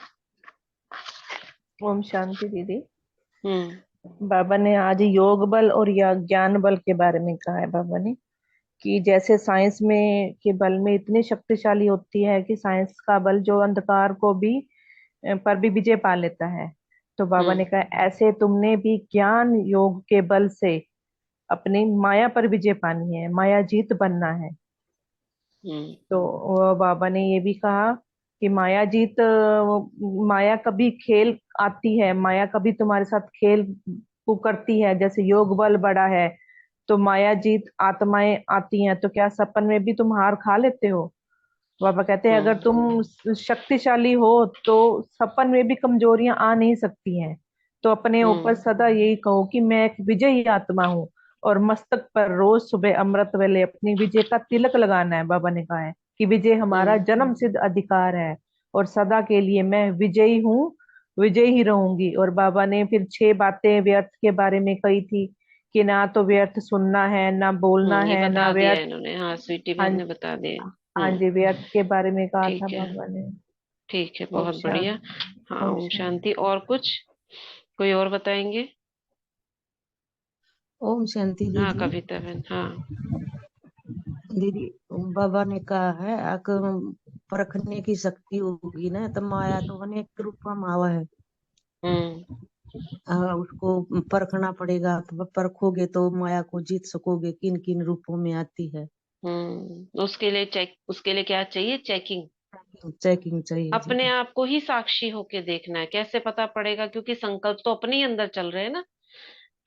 ओम शांति दीदी। हम्म। बाबा ने आज योग बल और या ज्ञान बल के बारे में कहा है बाबा ने, कि जैसे साइंस में के बल में इतनी शक्तिशाली होती है कि साइंस का बल जो अंधकार को भी पर भी विजय पा लेता है। तो बाबा ने हम्म। कहा ऐसे तुमने भी ज्ञान योग के बल से अपनी माया पर विजय पानी है, माया जीत बनना है। हम्म। तो बाबा ने ये भी कहा कि माया जीत, माया कभी खेल आती है, माया कभी तुम्हारे साथ खेल वो करती है। जैसे योग बल बड़ा है तो माया जीत आत्माएं आती हैं, तो क्या सपन में भी तुम हार खा लेते हो? बाबा कहते हैं अगर हम्म। तुम शक्तिशाली हो तो सपन में भी कमजोरियां आ नहीं सकती हैं। तो अपने ऊपर हम्म। सदा यही कहो कि मैं एक विजयी आत्मा हूँ, और मस्तक पर रोज सुबह अमृत वेले अपनी विजय का तिलक लगाना है। बाबा ने कहा है कि विजय हमारा हम्म। जन्म सिद्ध अधिकार है, और सदा के लिए मैं विजयी हूँ, विजयी ही रहूंगी। और बाबा ने फिर 6 बातें व्यर्थ के बारे में कही थी, कि ना तो व्यर्थ सुनना है, ना बोलना ये है, ना बता दिया व्यर्थ। इन्होंने, हाँ स्वीटी हाँ, बहन ने बता दिया। हाँ जी, व्यर्थ के बारे में कहा था ठीक है। बाबा ने। ठीक है, ओम बहुत बढ़िया। शांति। हाँ ओम ओम शांति। शांति। और कुछ, कोई और बताएंगे? ओम शांति हाँ दीदी। कविता बहन। हाँ। दीदी, बाबा ने कहा है अगर परखने की शक्ति होगी ना तो माया तो अनेक रूप में आवा है। हम्म। उसको परखना पड़ेगा, तो परखोगे तो माया को जीत सकोगे, किन किन रूपों में आती है। उसके लिए चेक, उसके लिए क्या चाहिए? चेकिंग। चेकिंग चाहिए जी। अपने आप को ही साक्षी होके देखना है। कैसे पता पड़ेगा? क्योंकि संकल्प तो अपने ही अंदर चल रहे हैं ना।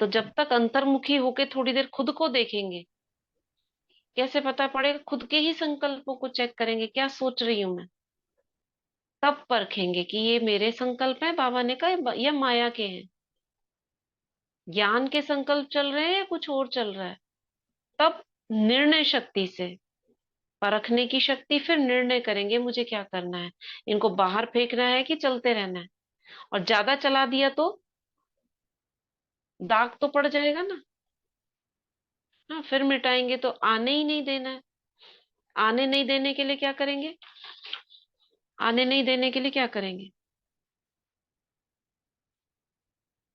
तो जब तक अंतर्मुखी होके थोड़ी देर खुद को देखेंगे, कैसे पता पड़ेगा? खुद के ही संकल्पों को चेक करेंगे, क्या सोच रही हूं मैं। तब परखेंगे कि ये मेरे संकल्प है, बाबा ने कहा, या माया के हैं। ज्ञान के संकल्प चल रहे हैं या कुछ और चल रहा है। तब निर्णय शक्ति से, परखने की शक्ति, फिर निर्णय करेंगे मुझे क्या करना है। इनको बाहर फेंकना है कि चलते रहना है। और ज्यादा चला दिया तो दाग तो पड़ जाएगा ना। हाँ, फिर मिटाएंगे तो आने ही नहीं देना है। आने नहीं देने के लिए क्या करेंगे? आने नहीं देने के लिए क्या करेंगे?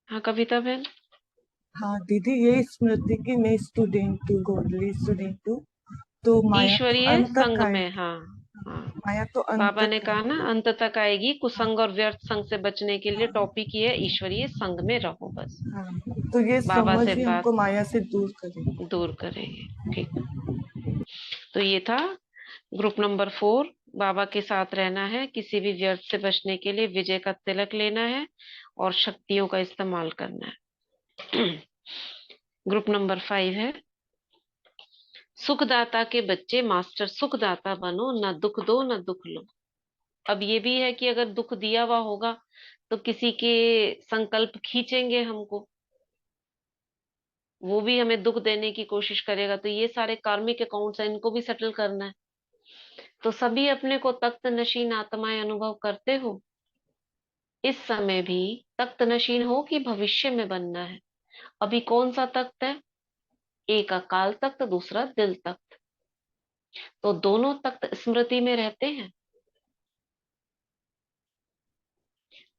हाँ कविता बहन। हाँ दीदी, ये स्मृति की मैं स्टूडेंट हूँ, गॉडली स्टूडेंट हूँ। तो माया तो ईश्वरीय अंत तक संग में, आएगी। हाँ। हाँ, माया तो अंत बाबा ने तक कहा ना आएगी। अंत तक आएगी। हाँ, कुसंग और व्यर्थ संग से बचने के लिए हाँ, टॉपिक ये है, ईश्वरीय संग में रहो बस। हाँ। तो ये बाबा समझ से ही बात हमको माया से दूर करेगी। दूर करेंगे। ठीक। तो ये था ग्रुप नंबर 4, बाबा के साथ रहना है, किसी भी व्यर्थ से बचने के लिए विजय का तिलक लेना है और शक्तियों का इस्तेमाल करना है। ग्रुप नंबर 5 है, सुखदाता के बच्चे मास्टर सुखदाता बनो, ना दुख दो ना दुख लो। अब ये भी है कि अगर दुख दिया हुआ होगा तो किसी के संकल्प खींचेंगे हमको, वो भी हमें दुख देने की कोशिश करेगा, तो ये सारे कार्मिक अकाउंट्स हैं, इनको भी सेटल करना है। तो सभी अपने को तख्त नशीन आत्माएं अनुभव करते हो। इस समय भी तख्त नशीन हो कि भविष्य में बनना है। अभी कौन सा तख्त है? एक अकाल तख्त, दूसरा दिल तख्त। तो दोनों तख्त स्मृति में रहते हैं।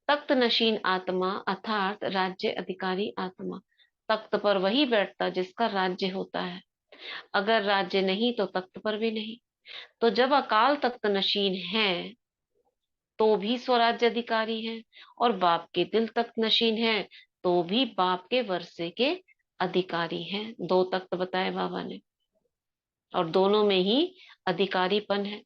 तख्त नशीन आत्मा अर्थात राज्य अधिकारी आत्मा, तख्त पर वही बैठता जिसका राज्य होता है। अगर राज्य नहीं तो तख्त पर भी नहीं। तो जब अकाल तख्त नशीन है तो भी स्वराज्य अधिकारी है, और बाप के दिल तख्त नशीन है तो भी बाप के वर्षे के अधिकारी हैं। 2 तख्त बताए बाबा ने, और दोनों में ही अधिकारीपन है।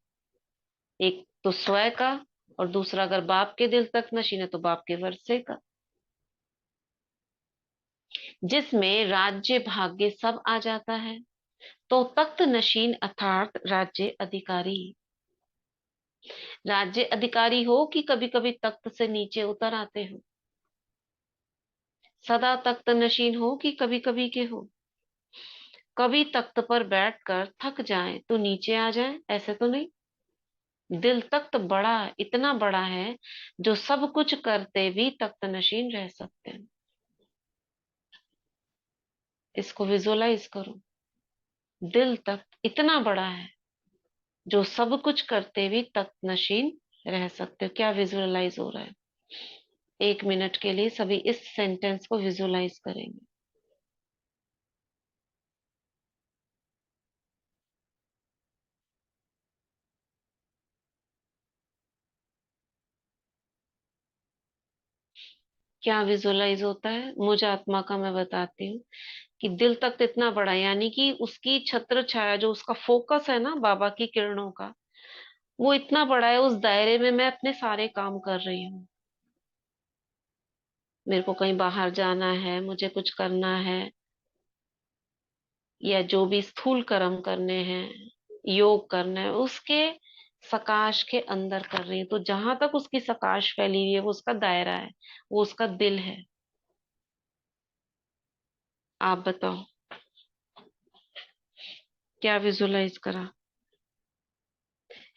एक तो स्वयं का, और दूसरा अगर बाप के दिल तख्त नशीन है तो बाप के वर्षे का, जिसमें राज्य भाग्य सब आ जाता है। तो तख्त नशीन अर्थात राज्य अधिकारी। राज्य अधिकारी हो कि कभी कभी तख्त से नीचे उतर आते हो, सदा तख्त नशीन हो कि कभी कभी के हो, कभी तख्त पर बैठकर थक जाए तो नीचे आ जाए, ऐसे तो नहीं। दिल तख्त बड़ा, इतना बड़ा है जो सब कुछ करते भी तख्त नशीन रह सकते हैं। इसको विजुअलाइज करो, दिल तख्त इतना बड़ा है जो सब कुछ करते भी तख्त नशीन रह सकते हो। क्या विजुअलाइज हो रहा है? 1 मिनट के लिए सभी इस सेंटेंस को विजुअलाइज करेंगे। क्या विजुअलाइज होता है? मुझ आत्मा का मैं बताती हूँ कि दिल तख्त इतना बड़ा है, यानी कि उसकी छत्र छाया, जो उसका फोकस है ना बाबा की किरणों का, वो इतना बड़ा है। उस दायरे में मैं अपने सारे काम कर रही हूँ। मेरे को कहीं बाहर जाना है, मुझे कुछ करना है, या जो भी स्थूल कर्म करने हैं, योग करना है, उसके सकाश के अंदर कर रही है। तो जहां तक उसकी सकाश फैली हुई है वो उसका दायरा है, वो उसका दिल है। आप बताओ क्या विजुअलाइज करा?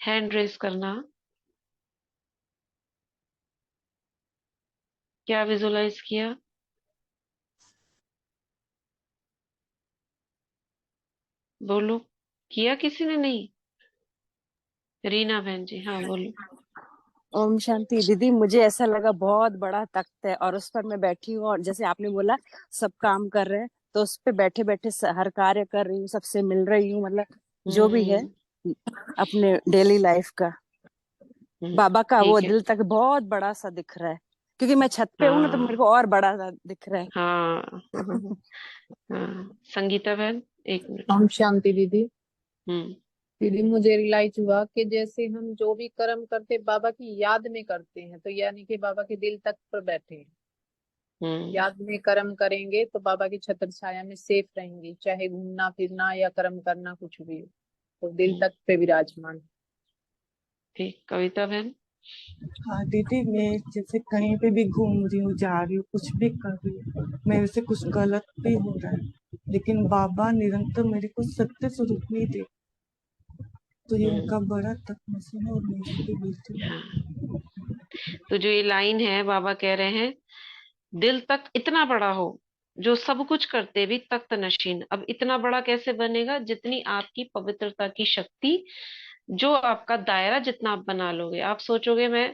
हैंड रेस करना। क्या विजुअलाइज किया? बोलो, किया किसी ने? नहीं? रीना बहन जी, हाँ बोलो। ओम शांति। दीदी मुझे ऐसा लगा बहुत बड़ा तख्त है और उस पर मैं बैठी हूँ, और जैसे आपने बोला सब काम कर रहे हैं, तो उस पे बैठे बैठे हर कार्य कर रही हूँ, सबसे मिल रही हूँ, मतलब जो भी है अपने डेली लाइफ का। बाबा का वो ठीक है। दिल तक बहुत बड़ा सा दिख रहा है, क्योंकि मैं छत पे हूँ ना, तो मेरे हाँ को और बड़ा सा दिख रहा है। हाँ। हाँ, संगीता बहन 1 मिनट। ओम शांति दीदी। हम्म दीदी मुझे रियलाइज हुआ कि जैसे हम जो भी कर्म करते बाबा की याद में करते हैं, तो यानी कि बाबा के दिल तक पर बैठे हैं। हम्म याद में कर्म करेंगे तो बाबा की छत्र छाया में सेफ रहेंगे, चाहे घूमना फिरना या कर्म करना कुछ भी हो, तो दिल तक पे विराजमान। ठीक, कविता बहन। हाँ दीदी, मैं जैसे कहीं पे भी घूम रही हूँ, जा रही हूँ, कुछ भी कर रही हूँ, मेरे से कुछ गलत भी हो रहा है, लेकिन बाबा निरंतर मेरे को सत्य स्वरूप नहीं दे। तो ये उनका बड़ा तपस्या है और मैं इसलिए बोलती हूँ। हाँ, तो जो ये लाइन है, बाबा कह रहे हैं दिल तक इतना बड़ा हो जो सब कुछ करते भी तख्त नशीन। अब इतना बड़ा कैसे बनेगा? जितनी आपकी पवित्रता की शक्ति, जो आपका दायरा जितना आप बना लोगे। आप सोचोगे मैं,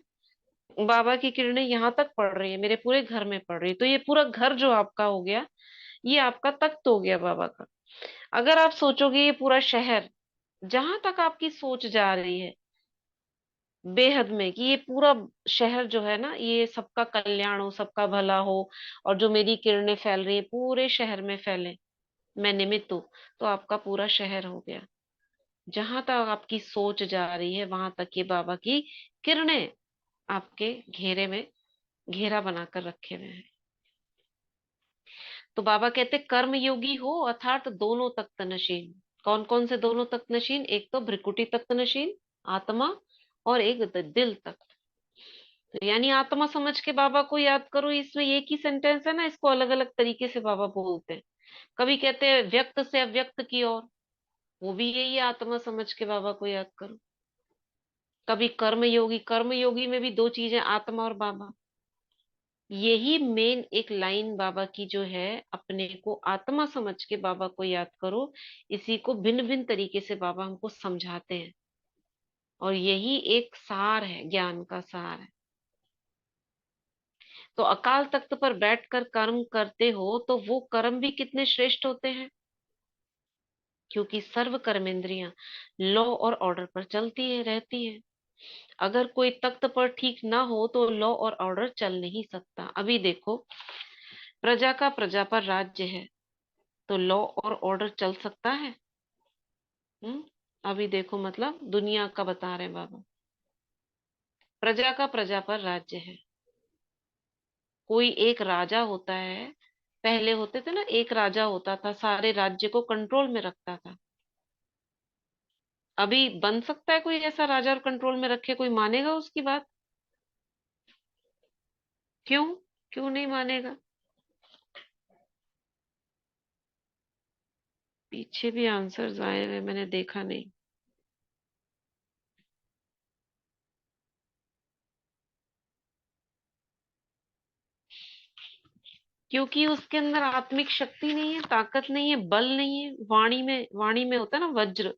बाबा की किरणें यहाँ तक पड़ रही है, मेरे पूरे घर में पड़ रही है, तो ये पूरा घर जो आपका हो गया, ये आपका तख्त हो गया बाबा का। अगर आप सोचोगे ये पूरा शहर, जहां तक आपकी सोच जा रही है बेहद में, कि ये पूरा शहर जो है ना, ये सबका कल्याण हो, सबका भला हो, और जो मेरी किरणें फैल रही है पूरे शहर में फैले, मैं निमित्त हूँ, तो आपका पूरा शहर हो गया। जहां तक आपकी सोच जा रही है वहां तक ये बाबा की किरणें आपके घेरे में घेरा बनाकर रखे हुए हैं। तो बाबा कहते कर्म योगी हो अर्थात दोनों तख्त नशीन। कौन कौन से दोनों तख्त नशीन? एक तो भ्रिकुटी तख्त नशीन आत्मा, और एक दिल तख्त। तो यानी आत्मा समझ के बाबा को याद करो, इसमें एक ही सेंटेंस है ना, इसको अलग अलग तरीके से बाबा बोलते हैं। कभी कहते हैं व्यक्त से अव्यक्त की ओर, वो भी यही है, आत्मा समझ के बाबा को याद करो। कभी कर्म योगी में भी दो चीजें, आत्मा और बाबा। यही मेन एक लाइन बाबा की जो है, अपने को आत्मा समझ के बाबा को याद करो, इसी को भिन्न भिन्न तरीके से बाबा हमको समझाते हैं। और यही एक सार है, ज्ञान का सार है। तो अकाल तख्त पर बैठकर कर्म करते हो तो वो कर्म भी कितने श्रेष्ठ होते हैं, क्योंकि सर्व कर्मेंद्रियां लॉ और ऑर्डर पर चलती है रहती है। अगर कोई तख्त पर ठीक ना हो तो लॉ और ऑर्डर चल नहीं सकता। अभी देखो, प्रजा का प्रजा पर राज्य है, तो लॉ और ऑर्डर चल सकता है? अभी देखो, मतलब दुनिया का बता रहे हैं बाबा। प्रजा का प्रजा पर राज्य है, कोई एक राजा होता है। पहले होते थे ना, एक राजा होता था, सारे राज्य को कंट्रोल में रखता था। अभी बन सकता है कोई ऐसा राजा और कंट्रोल में रखे? कोई मानेगा उसकी बात? क्यों? क्यों नहीं मानेगा? पीछे भी आंसर्स आए हुए, मैंने देखा नहीं। क्योंकि उसके अंदर आत्मिक शक्ति नहीं है, ताकत नहीं है, बल नहीं है। वाणी में होता है ना वज्र,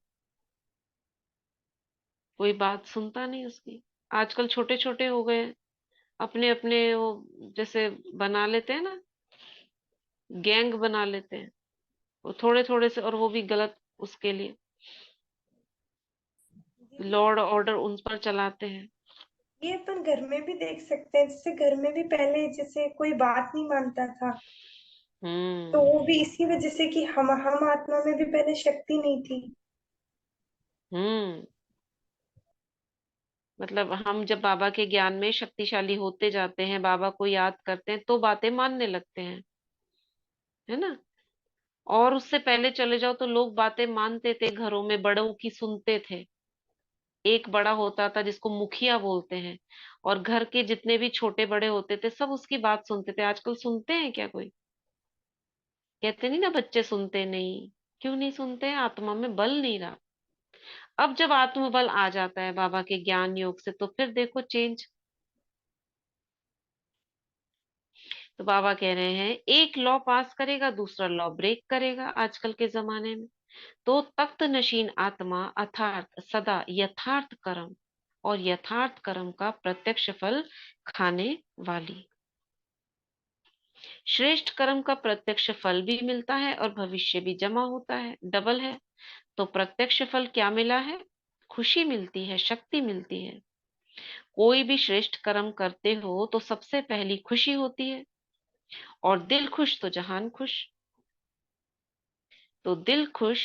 कोई बात सुनता नहीं उसकी। आजकल छोटे छोटे हो गए, अपने अपने वो जैसे बना लेते हैं ना, गैंग बना लेते हैं वो थोड़े थोड़े से, और वो भी गलत उसके लिए दीदी लॉर्ड ऑर्डर उन पर चलाते हैं। ये अपन घर में भी देख सकते हैं, जैसे घर में भी पहले जैसे कोई बात नहीं मानता था, तो हम्म। वो भी इसी वजह से कि हम आत्मा में भी पहले शक्ति नहीं थी। हम्म। मतलब हम जब बाबा के ज्ञान में शक्तिशाली होते जाते हैं, बाबा को याद करते हैं, तो बातें मानने लगते हैं, है ना। और उससे पहले चले जाओ तो लोग बातें मानते थे, घरों में बड़ों की सुनते थे। एक बड़ा होता था जिसको मुखिया बोलते हैं, और घर के जितने भी छोटे बड़े होते थे सब उसकी बात सुनते थे। आजकल सुनते हैं क्या कोई? कहते नहीं ना, बच्चे सुनते नहीं। क्यों नहीं सुनते? आत्मा में बल नहीं रहा। अब जब आत्मबल आ जाता है बाबा के ज्ञान योग से, तो फिर देखो चेंज। तो बाबा कह रहे हैं एक लॉ पास करेगा, दूसरा लॉ ब्रेक करेगा आजकल के जमाने में। तो तख्त नशीन आत्मा अर्थात सदा यथार्थ कर्म और यथार्थ कर्म का प्रत्यक्ष फल खाने वाली। श्रेष्ठ कर्म का प्रत्यक्ष फल भी मिलता है और भविष्य भी जमा होता है, डबल है। तो प्रत्यक्ष फल क्या मिला है? खुशी मिलती है, शक्ति मिलती है। कोई भी श्रेष्ठ कर्म करते हो तो सबसे पहली खुशी होती है, और दिल खुश तो जहान खुश। तो दिल खुश,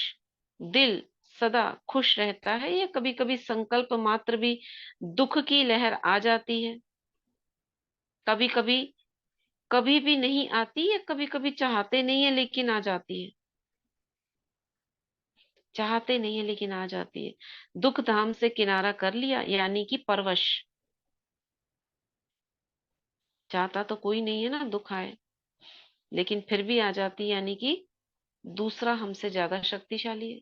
दिल सदा खुश रहता है, या कभी कभी संकल्प मात्र भी दुख की लहर आ जाती है। कभी कभी, कभी भी नहीं आती, या कभी कभी चाहते नहीं है लेकिन आ जाती है। चाहते नहीं है लेकिन आ जाती है। दुख धाम से किनारा कर लिया, यानी कि परवश। चाहता तो कोई नहीं है ना दुख आए, लेकिन फिर भी आ जाती है, यानी कि दूसरा हमसे ज्यादा शक्तिशाली है,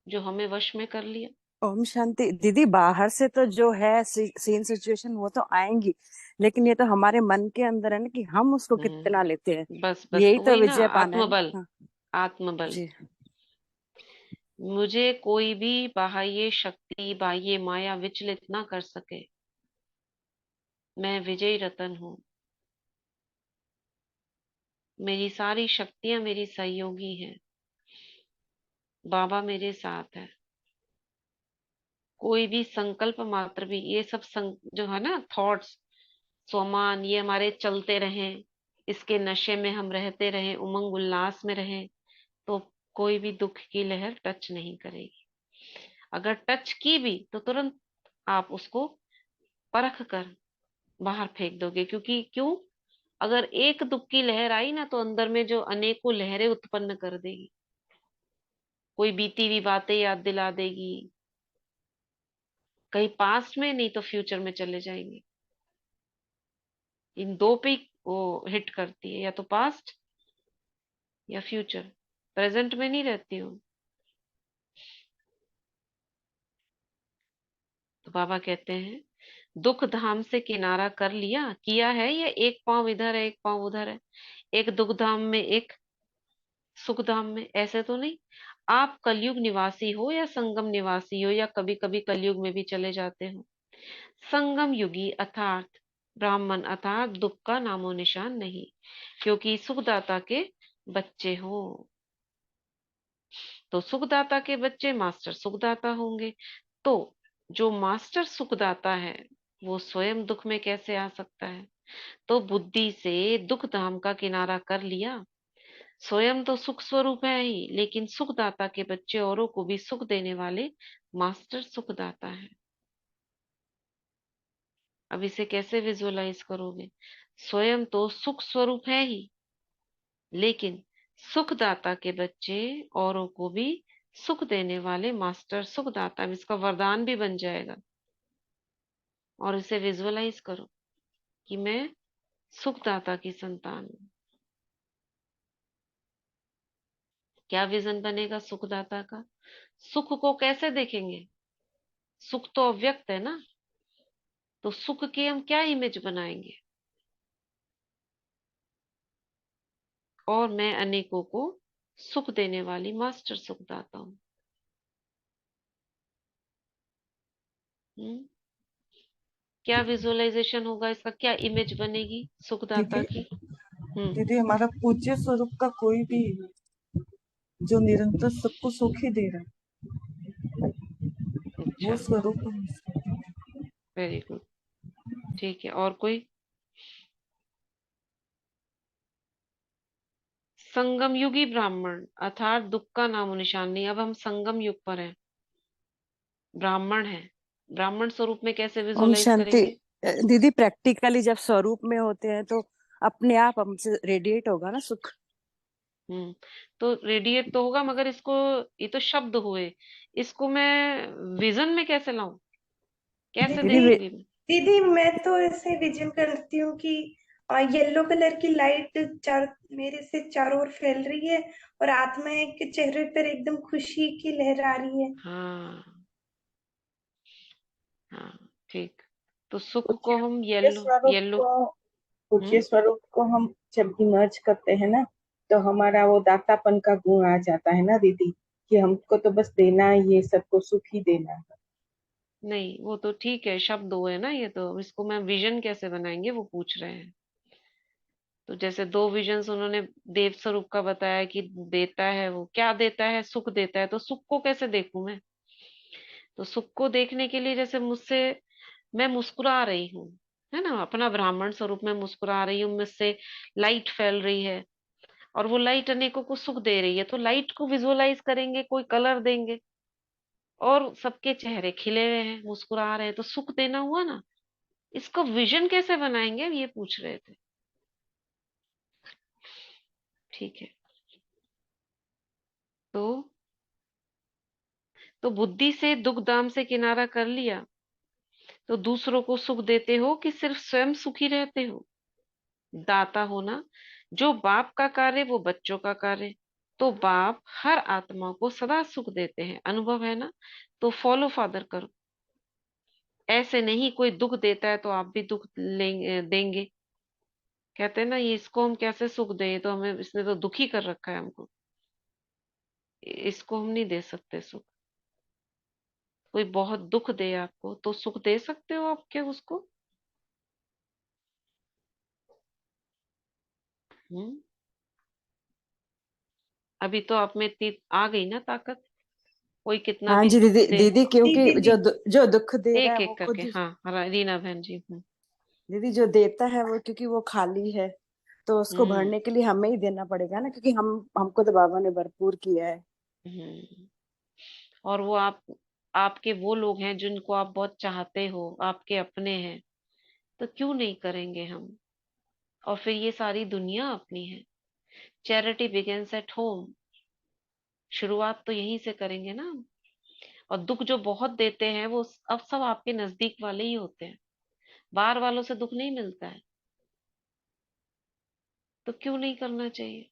जो हमें वश में कर लिया। ओम शांति। दीदी बाहर से तो जो है सीन सिचुएशन वो तो आएंगी, लेकिन ये तो हमारे मन के अंदर है ना कि हम उसको कितना लेते हैं। बस बस, यही तो तो वही ना, विजय पाना है ना। आत्मबल। हाँ आत्मबल। जी। मुझे कोई भी बाह्य शक्ति, बाह्य माया विचलित ना कर सके। मैं विजयी रतन हूँ। मेरी सारी शक्तियां मेरी सहयोगी हैं। बाबा मेरे साथ है। कोई भी संकल्प मात्र भी, ये सब जो है ना थॉट्स, स्वमान, ये हमारे चलते रहें, इसके नशे में हम रहते रहें, उमंग उल्लास में रहें, तो कोई भी दुख की लहर टच नहीं करेगी। अगर टच की भी तो तुरंत आप उसको परख कर बाहर फेंक दोगे, क्योंकि क्यों, अगर एक दुख की लहर आई ना तो अंदर में जो अनेकों लहरें उत्पन्न कर देगी। कोई बीती हुई बातें याद दिला देगी, कहीं पास्ट में, नहीं तो फ्यूचर में चले जाएंगे। इन दो पे ही वो हिट करती है, या तो पास्ट या फ्यूचर, प्रेजेंट में नहीं रहती हूँ। तो बाबा कहते हैं दुख धाम से किनारा कर लिया, किया है, या एक पांव इधर है एक पांव उधर है, एक दुख धाम में एक सुख धाम में, ऐसे तो नहीं। आप कलयुग निवासी हो या संगम निवासी हो, या कभी कभी कलयुग में भी चले जाते हो, संगम युगी अर्थात ब्राह्मण अर्थात दुख का नामो निशान नहीं, क्योंकि सुखदाता के बच्चे हो। तो सुखदाता के बच्चे मास्टर सुखदाता होंगे, तो जो मास्टर सुखदाता है वो स्वयं दुख में कैसे आ सकता है। तो बुद्धि से दुख धाम का किनारा कर लिया, स्वयं तो सुख स्वरूप है ही, लेकिन सुखदाता के बच्चे औरों को भी सुख देने वाले मास्टर सुखदाता है। अब इसे कैसे विजुअलाइज करोगे, स्वयं तो सुख स्वरूप है ही, लेकिन सुखदाता के बच्चे औरों को भी सुख देने वाले मास्टर सुखदाता, अब इसका वरदान भी बन जाएगा। और इसे विजुअलाइज करो कि मैं सुखदाता की संतान हूं। क्या विजन बनेगा सुखदाता का, सुख को कैसे देखेंगे, सुख तो अव्यक्त है ना, तो सुख की हम क्या इमेज बनाएंगे। और मैं अनेकों को सुख देने वाली मास्टर सुखदाता हूँ। क्या विजुअलाइजेशन होगा इसका, क्या इमेज बनेगी सुखदाता दीदी की। दीदी हमारा पूज्य स्वरूप का कोई भी जो निरंतर सबको सुख ही दे रहा है, वो अच्छा, स्वरूप वेरी गुड, ठीक है। और कोई, संगम युगी ब्राह्मण अर्थात दुख का नामो निशान नहीं। अब हम संगम युग पर हैं, ब्राह्मण है, ब्राह्मण स्वरूप में कैसे ओम विजुअलाइज शांति। करेंगे। दीदी प्रैक्टिकली जब स्वरूप में होते हैं तो अपने आप हमसे रेडिएट होगा ना सुख। तो रेडिएट तो होगा, मगर इसको, ये तो शब्द हुए, इसको मैं विजन में कैसे लाऊं, कैसे दीदी दीदी देखूंगी मैं। दीदी मैं तो ऐसे विजन करती हूँ कि येलो कलर की लाइट मेरे से चारों ओर फैल रही है, और आत्मा के चेहरे पर एकदम खुशी की लहर आ रही है। हाँ हाँ, ठीक। तो सुख को पूज्य हम पूज्य येलो स्वरूप येलो। को पूज्य हम्म स्वरूप को हम जब इमर्ज करते हैं ना, तो हमारा वो दातापन का गुण आ जाता है ना दीदी, कि हमको तो बस देना है, ये सबको सुख ही देना है। नहीं, वो तो ठीक है, शब्द हुए ना ये, तो इसको मैं विजन कैसे बनाएंगे वो पूछ रहे हैं। तो जैसे दो विजन्स उन्होंने देव स्वरूप का बताया कि देता है, वो क्या देता है, सुख देता है, तो सुख को कैसे देखूं मैं। तो सुख को देखने के लिए जैसे मुझसे, मैं मुस्कुरा रही हूँ, है ना, अपना ब्राह्मण स्वरूप में मुस्कुरा रही हूँ, मुझसे लाइट फैल रही है, और वो लाइट अनेकों को सुख दे रही है, तो लाइट को विजुअलाइज करेंगे, कोई कलर देंगे, और सबके चेहरे खिले हुए हैं, मुस्कुरा रहे हैं, तो सुख देना हुआ ना। इसको विजन कैसे बनाएंगे, ये पूछ रहे थे। ठीक है। तो बुद्धि से दुख दाम से किनारा कर लिया, तो दूसरों को सुख देते हो कि सिर्फ स्वयं सुखी रहते हो। दाता होना, जो बाप का कार्य वो बच्चों का कार्य, तो बाप हर आत्मा को सदा सुख देते हैं, अनुभव है ना। तो फॉलो फादर करो, ऐसे नहीं कोई दुख देता है तो आप भी दुख लेंगे देंगे। कहते हैं ना, ये इसको हम कैसे सुख दें, तो हमें इसने तो दुखी कर रखा है हमको, इसको हम नहीं दे सकते सुख। कोई बहुत दुख दे आपको तो सुख दे सकते हो आप क्या उसको। हम्म अभी तो आप में इतनी आ गई ना ताकत, कोई कितना हाँ भी जी सुख दीदी, दे। दीदी क्योंकि दीदी दी जो दुख दे रहा एक है वो एक करके, खुद, हाँ, रीना बहन जी। दीदी जो देता है वो क्योंकि वो खाली है, तो उसको हम्म भरने के लिए हमें ही देना पड़ेगा ना, क्योंकि हमको तो बाबा ने भरपूर किया है। हम्म और वो आप आपके वो लोग हैं जिनको आप बहुत चाहते हो, आपके अपने हैं, तो क्यों नहीं करेंगे हम? और फिर ये सारी दुनिया अपनी है। Charity begins at home. शुरुआत तो यहीं से करेंगे ना हम। और दुख जो बहुत देते हैं वो अब सब आपके नजदीक वाले ही होते हैं। बाहर वालों से दुख नहीं मिलता है। तो क्यों नहीं करना चाहिए?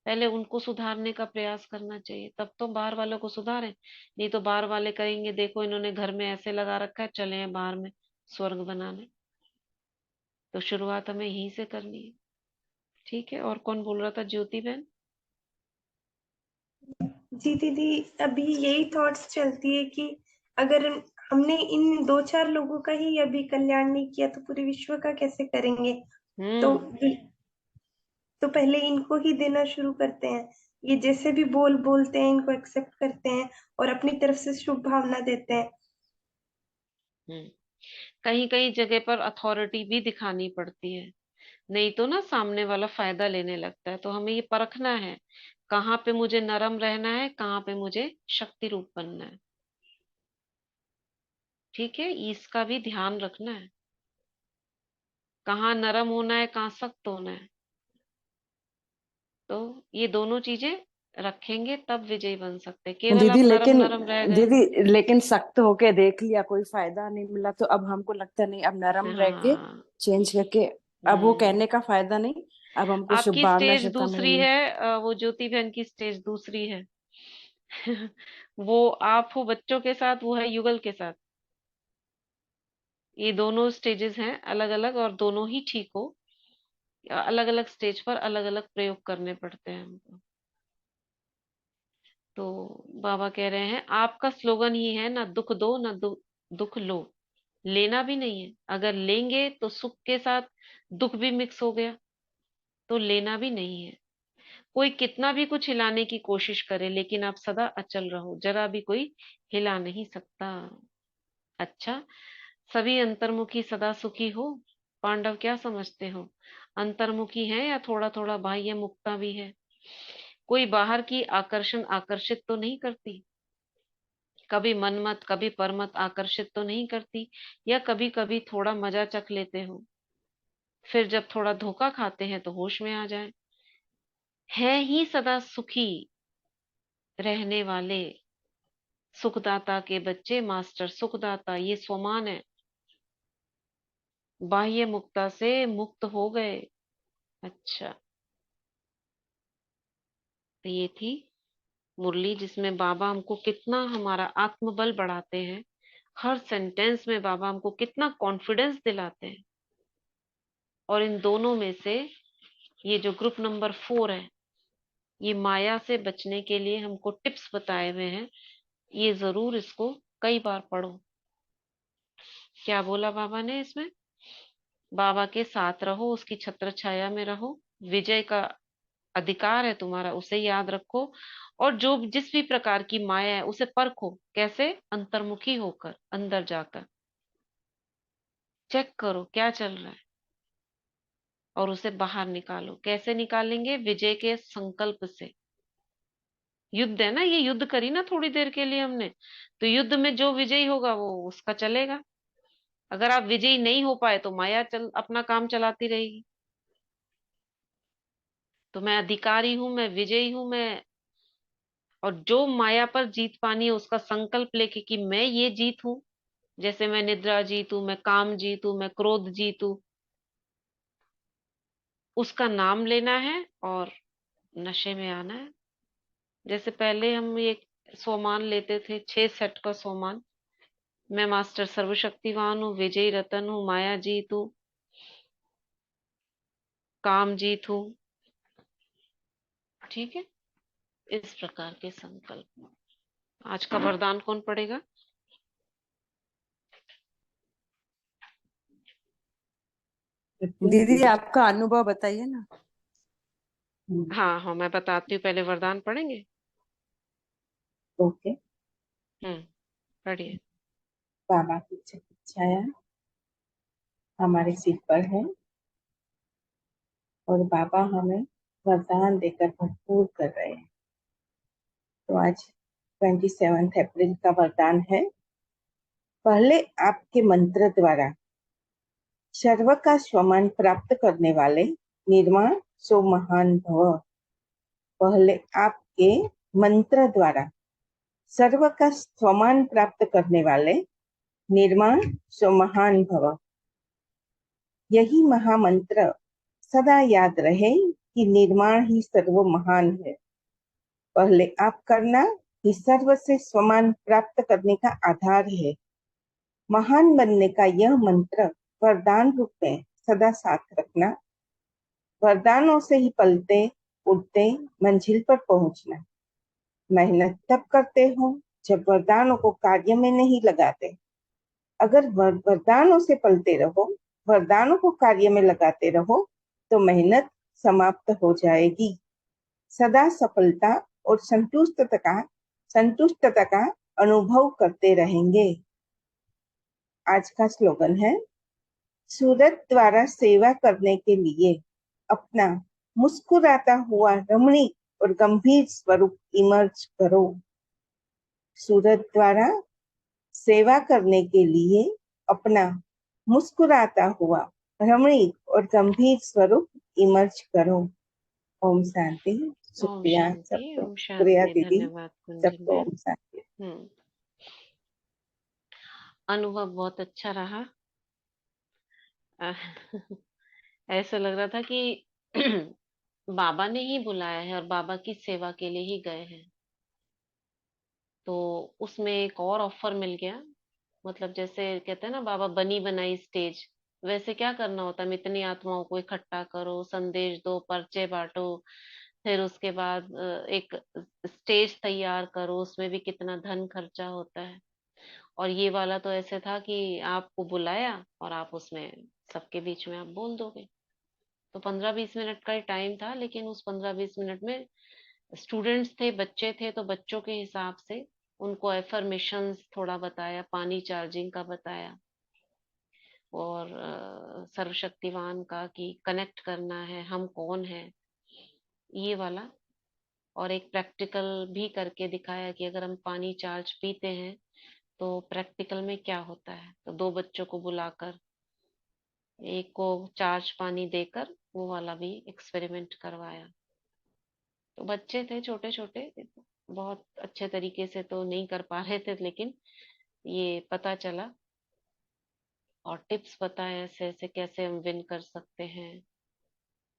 पहले उनको सुधारने का प्रयास करना चाहिए, तब तो बाहर वालों को सुधारें। नहीं तो बाहर वाले कहेंगे, देखो इन्होंने घर में ऐसे लगा रखा है, चले हैं बाहर में स्वर्ग बनाने। तो शुरुआत हमें यहीं से करनी है। ठीक है, और कौन बोल रहा था? ज्योति बहन। जी दीदी, अभी यही थॉट्स चलती है कि अगर हमने इन दो चार लोगों का ही अभी कल्याण नहीं किया तो पूरे विश्व का कैसे करेंगे? तो हम्म। तो पहले इनको ही देना शुरू करते हैं। ये जैसे भी बोलते हैं इनको एक्सेप्ट करते हैं और अपनी तरफ से शुभ भावना देते हैं। हम्म। कहीं कहीं जगह पर अथॉरिटी भी दिखानी पड़ती है, नहीं तो ना सामने वाला फायदा लेने लगता है। तो हमें ये परखना है, कहाँ पे मुझे नरम रहना है, कहाँ पे मुझे शक्ति रूप बनना है। ठीक है, इसका भी ध्यान रखना है, कहाँ नरम होना है, कहाँ सख्त होना है। तो ये दोनों चीजें रखेंगे तब विजयी बन सकते हैं। केवल दीदी आप नरम लेकिन नरम रह गए। दीदी लेकिन सख्त होके देख लिया, कोई फायदा नहीं मिला, तो अब हमको लगता नहीं, अब नरम रह के हाँ। चेंज करके अब वो हम्म। कहने का फायदा नहीं। अब हमको शुभ आपकी भावना स्टेज से दूसरी मिलेगी। है, वो ज्योति बहन की स्टेज दूसरी है। वो आप हो बच्चों के साथ, वो है युगल के साथ। ये दोनों स्टेजेस हैं अलग अलग, और दोनों ही ठीक हो। अलग अलग स्टेज पर अलग अलग प्रयोग करने पड़ते हैं हमको। तो बाबा कह रहे हैं आपका स्लोगन ही है, ना दुख दो ना दुख लो। लेना भी नहीं है। अगर लेंगे तो सुख के साथ दुख भी मिक्स हो गया, तो लेना भी नहीं है। कोई कितना भी कुछ हिलाने की कोशिश करे, लेकिन आप सदा अचल रहो, जरा भी कोई हिला नहीं सकता। अच्छा, सभी अंतर्मुखी सदा सुखी हो। पांडव क्या समझते हो? अंतर्मुखी है या थोड़ा थोड़ा बाह्य मुक्ता भी है? कोई बाहर की आकर्षण आकर्षित तो नहीं करती? कभी मनमत कभी परमत आकर्षित तो नहीं करती? या कभी कभी थोड़ा मजा चख लेते हो, फिर जब थोड़ा धोखा खाते हैं तो होश में आ जाए? है ही सदा सुखी रहने वाले सुखदाता के बच्चे, मास्टर सुखदाता ये स्वमान है। बाह्य मुक्ता से मुक्त हो गए। अच्छा, तो ये थी मुरली जिसमें बाबा हमको कितना हमारा आत्मबल बढ़ाते हैं। हर सेंटेंस में बाबा हमको कितना कॉन्फिडेंस दिलाते हैं। और इन दोनों में से ये जो ग्रुप नंबर 4 है, ये माया से बचने के लिए हमको टिप्स बताए हुए हैं। ये जरूर इसको कई बार पढ़ो। क्या बोला बाबा ने इसमें? बाबा के साथ रहो, उसकी छत्र छाया में रहो। विजय का अधिकार है तुम्हारा, उसे याद रखो। और जो जिस भी प्रकार की माया है उसे परखो। कैसे? अंतर्मुखी होकर, अंदर जाकर चेक करो क्या चल रहा है, और उसे बाहर निकालो। कैसे निकालेंगे? विजय के संकल्प से। युद्ध है ना, ये युद्ध करी ना थोड़ी देर के लिए हमने, तो युद्ध में जो विजयी होगा वो उसका चलेगा। अगर आप विजयी नहीं हो पाए तो माया अपना काम चलाती रहेगी। तो मैं अधिकारी हूं, मैं विजयी हूं, मैं। और जो माया पर जीत पानी है उसका संकल्प लेके कि मैं ये जीतूं। जैसे मैं निद्रा जीतूं, मैं काम जीतूं, मैं क्रोध जीतूं, उसका नाम लेना है और नशे में आना है। जैसे पहले हम ये सोमान लेते थे, 6 सेट का सोमान। मैं मास्टर सर्वशक्तिवान हूँ, विजयी रतन हूँ, माया जीत हूँ, काम जीत हूँ। ठीक है, इस प्रकार के संकल्प। आज का वरदान कौन पढ़ेगा? दीदी आपका अनुभव बताइए ना। हाँ हाँ, मैं बताती हूँ, पहले वरदान पढ़ेंगे। ओके। पढ़िए। बाबा की छाया हमारे सिर पर है और बाबा हमें वरदान देकर भरपूर कर रहे हैं। तो आज 27 अप्रैल का वरदान है, पहले आपके मंत्र द्वारा सर्व का स्वमान प्राप्त करने वाले निर्माण सो महान भव। पहले आपके मंत्र द्वारा सर्व का स्वमान प्राप्त करने वाले निर्माण सो महान भव। यही महामंत्र सदा याद रहे कि निर्माण ही सर्व महान है। पहले आप करना ही सर्व से स्वमान प्राप्त करने का आधार है। महान बनने का यह मंत्र वरदान रूप में सदा साथ रखना। वरदानों से ही पलते उड़ते मंजिल पर पहुंचना। मेहनत तब करते हो जब वरदानों को कार्य में नहीं लगाते। अगर वरदानों से पलते रहो, वरदानों को कार्य में लगाते रहो तो मेहनत समाप्त हो जाएगी। सदा सफलता और संतुष्टता का अनुभव करते रहेंगे। आज का स्लोगन है, सूरत द्वारा सेवा करने के लिए अपना मुस्कुराता हुआ रमणीक और गंभीर स्वरूप इमर्ज करो। सूरत द्वारा सेवा करने के लिए अपना मुस्कुराता हुआ रमणीक और गंभीर स्वरूप इमर्ज करो। ओम शांति। ओम शुक्रिया शांति। सबको। ओम शुक्रिया शांति। दीदी, धन्यवाद कुंजन सबको बहन। ओम शांति। अनुभव बहुत अच्छा रहा। ऐसा लग रहा था कि बाबा ने ही बुलाया है और बाबा की सेवा के लिए ही गए हैं। तो उसमें एक और ऑफर मिल गया। मतलब जैसे कहते हैं ना, बाबा बनी बनाई स्टेज, वैसे क्या करना होता है, इतनी आत्माओं को इकट्ठा करो, संदेश दो, पर्चे बांटो, फिर उसके बाद एक स्टेज तैयार करो, उसमें भी कितना धन खर्चा होता है। और ये वाला तो ऐसे था कि आपको बुलाया और आप उसमें सबके बीच में आप बोल दोगे। तो 15-20 मिनट का ही टाइम था, लेकिन उस 15-20 मिनट में स्टूडेंट्स थे, बच्चे थे, तो बच्चों के हिसाब से उनको एफर्मेशंस थोड़ा बताया, पानी चार्जिंग का बताया, और सर्वशक्तिवान का कि कनेक्ट करना है, हम कौन है, ये वाला। और एक प्रैक्टिकल भी करके दिखाया कि अगर हम पानी चार्ज पीते हैं तो प्रैक्टिकल में क्या होता है। तो 2 बच्चों को बुलाकर एक को चार्ज पानी देकर वो वाला भी एक्सपेरिमेंट करवाया। तो बच्चे थे छोटे छोटे, बहुत अच्छे तरीके से तो नहीं कर पा रहे थे, लेकिन ये पता चला और टिप्स बताए ऐसे ऐसे कैसे हम विन कर सकते हैं,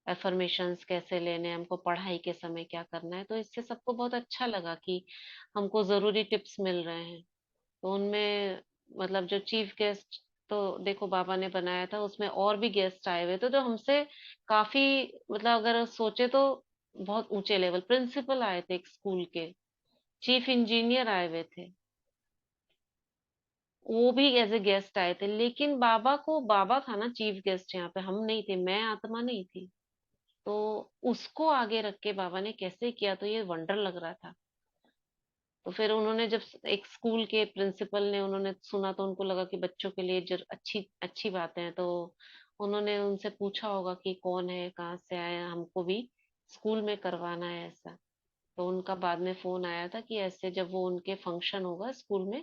एफर्मेशंस कैसे लेने हैं, हमको पढ़ाई के समय क्या करना है। तो इससे सबको बहुत अच्छा लगा कि हमको जरूरी टिप्स मिल रहे हैं। तो उनमें मतलब जो चीफ गेस्ट, तो देखो बाबा ने बनाया था, उसमें और भी गेस्ट आए हुए थे जो हमसे काफी, मतलब अगर सोचे तो बहुत ऊंचे लेवल, प्रिंसिपल आए थे एक स्कूल के, चीफ इंजीनियर आए हुए थे, वो भी एज ए गेस्ट आए थे। लेकिन बाबा को, बाबा था ना चीफ गेस्ट, यहाँ पे हम नहीं थे, मैं आत्मा नहीं थी। तो उसको आगे रख के बाबा ने कैसे किया, तो ये वंडर लग रहा था। तो फिर उन्होंने जब एक स्कूल के प्रिंसिपल ने उन्होंने सुना, तो उनको लगा कि बच्चों के लिए अच्छी अच्छी बातें हैं। तो उन्होंने उनसे पूछा होगा कि कौन है, कहाँ से आया, हमको भी स्कूल में करवाना है ऐसा। तो उनका बाद में फोन आया था कि ऐसे जब वो उनके फंक्शन होगा स्कूल में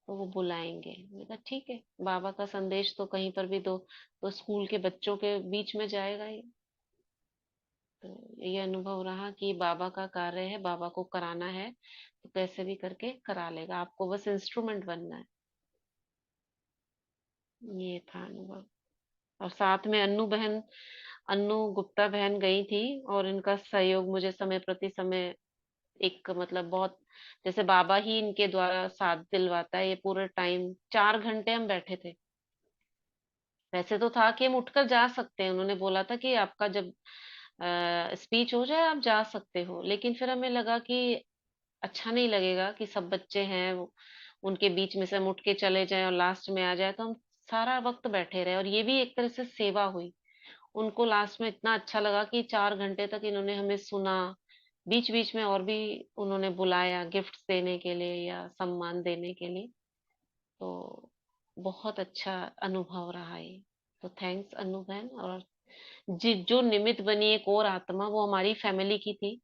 तो वो बुलाएंगे। मैंने कहा ठीक है, बाबा का संदेश तो कहीं पर भी दो तो स्कूल के बच्चों के बीच में जाएगा ही। तो ये अनुभव रहा कि बाबा का कार्य है, बाबा को कराना है तो कैसे भी करके करा लेगा, आपको बस इंस्ट्रूमेंट बनना है। ये था अनुभव। और साथ में अन्नू गुप्ता बहन गई थी, और इनका सहयोग मुझे समय प्रति समय एक मतलब बहुत, जैसे बाबा ही इनके द्वारा साथ दिलवाता है। ये पूरे टाइम 4 घंटे हम बैठे थे। वैसे तो था कि हम उठकर जा सकते हैं, उन्होंने बोला था कि आपका जब स्पीच हो जाए आप जा सकते हो, लेकिन फिर हमें लगा कि अच्छा नहीं लगेगा कि सब बच्चे हैं उनके बीच में से हम उठ के चले जाएं और लास्ट में आ जाए। तो हम सारा वक्त बैठे रहे, और ये भी एक तरह से सेवा हुई। उनको लास्ट में इतना अच्छा लगा कि 4 घंटे तक इन्होंने हमें सुना। बीच बीच में और भी उन्होंने बुलाया गिफ्ट देने के लिए या सम्मान देने के लिए। तो बहुत अच्छा अनुभव रहा ये। तो थैंक्स अनु बहन। और जो निमित्त बनी एक और आत्मा, वो हमारी फैमिली की थी,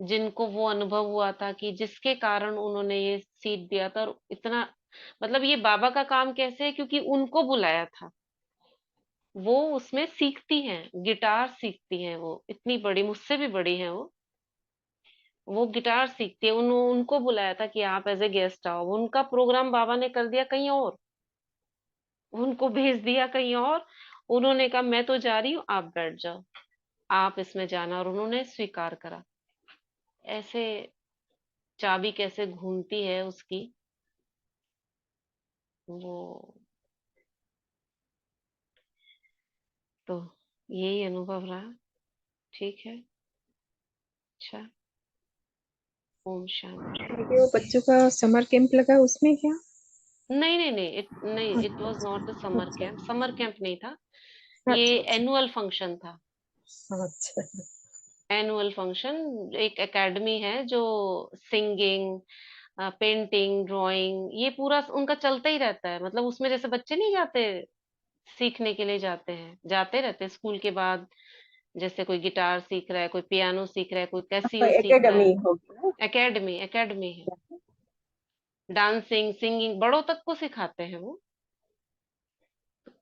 जिनको वो अनुभव हुआ था कि जिसके कारण उन्होंने ये सीट दिया था, और इतना मतलब ये बाबा का काम कैसे है, क्योंकि उनको बुलाया था। वो उसमें सीखती हैं, गिटार सीखती हैं, वो इतनी बड़ी, मुझसे भी बड़ी हैं वो गिटार सीखती है। उनको बुलाया था कि आप एज ए गेस्ट आओ। उनका प्रोग्राम बाबा ने कर दिया कहीं और, उनको भेज दिया कहीं और। उन्होंने कहा मैं तो जा रही हूँ, आप बैठ जाओ, आप इसमें जाना, और उन्होंने स्वीकार करा। ऐसे चाबी कैसे घूमती है उसकी, वो तो यही अनुभव रहा। ठीक है, अच्छा, ओम शांति। ये वो बच्चों का समर कैंप लगा उसमें क्या? नहीं नहीं नहीं, नहीं, इट वाज अच्छा नॉट द समर अच्छा कैंप। समर कैंप नहीं था, ये अच्छा अच्छा एनुअल फंक्शन था। अच्छा। एनुअल फंक्शन, एक एकेडमी है जो सिंगिंग, पेंटिंग, ड्राइंग, ये पूरा उनका चलता ही रहता है। मतलब उसमें जैसे बच्चे नहीं जाते सीखने के लिए, जाते हैं, जाते रहते हैं स्कूल के बाद। जैसे कोई गिटार सीख रहा है, कोई पियानो सीख रहा है, कोई कैसियो सीख रहा एकेडमी है। होगी ना। एकेडमी, एकेडमी है। डांसिंग, सिंगिंग बड़ों तक को सिखाते हैं वो।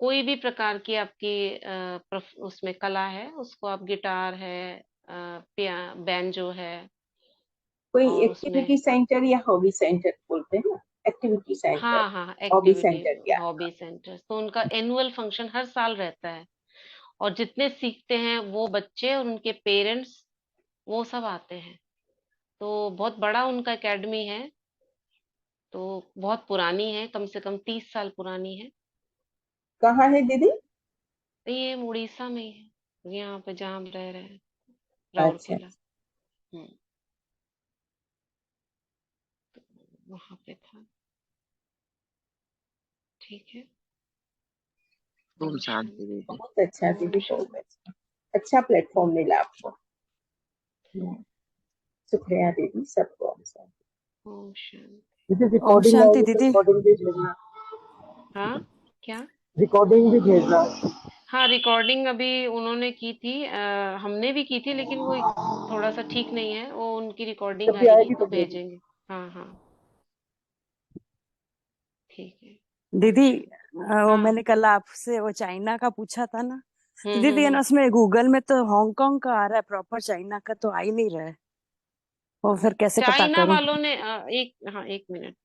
कोई भी प्रकार की आपकी उसमें कला है, उसको आप, गिटार है, बैंजो है, कोई और उसमें एक्टिविटी सेंटर या हॉबी सेंटर बोलते हैं ना, एक्टिविटी सेंटर, हाँ हाँ, हॉबी एक्टिविटी, सेंटर या। Hobby centre. तो उनका एनुअल फंक्शन हर साल रहता है, और जितने सीखते हैं वो बच्चे और उनके पेरेंट्स, वो सब आते हैं। तो बहुत बड़ा उनका एकेडमी है, तो बहुत पुरानी है, कम से कम 30 साल पुरानी है। कहाँ है दीदी? ये उड़ीसा में ही है, यहाँ पे जहाँ हम रह रहे हैं, अच्छा, राउरकेला। हम्म, वहां पे था। ठीक है, ओम ओम शांति शांति। दीदी। बहुत अच्छा ओम दीदी, बहुत शांति। अच्छा। अच्छा प्लेटफॉर्म मिला आपको। शुक्रिया दीदी, सबको ओम शांति। ओम शांति। दीदी ओम रिकॉर्डिंग शांति आएगी तो दीदी। रिकॉर्डिंग भी भेजना। हाँ, क्या? रिकॉर्डिंग भी भेजना। हाँ, रिकॉर्डिंग अभी उन्होंने की थी, हमने भी की थी, लेकिन वो थोड़ा सा ठीक नहीं है। वो उनकी रिकॉर्डिंग जब भी आएगी आएगी तो तो भेजना। भेजेंगे। हाँ हाँ, ठीक है। ओम दीदी शांति। वो हाँ। मैंने कल आपसे वो चाइना का पूछा था ना, तो दीदी है ना उसमें गूगल में तो हांगकांग का आ रहा है, प्रॉपर चाइना का तो आ ही नहीं रहा है। वो फिर कैसे पता चाइना करूं? वालों ने एक, हाँ, एक मिनट।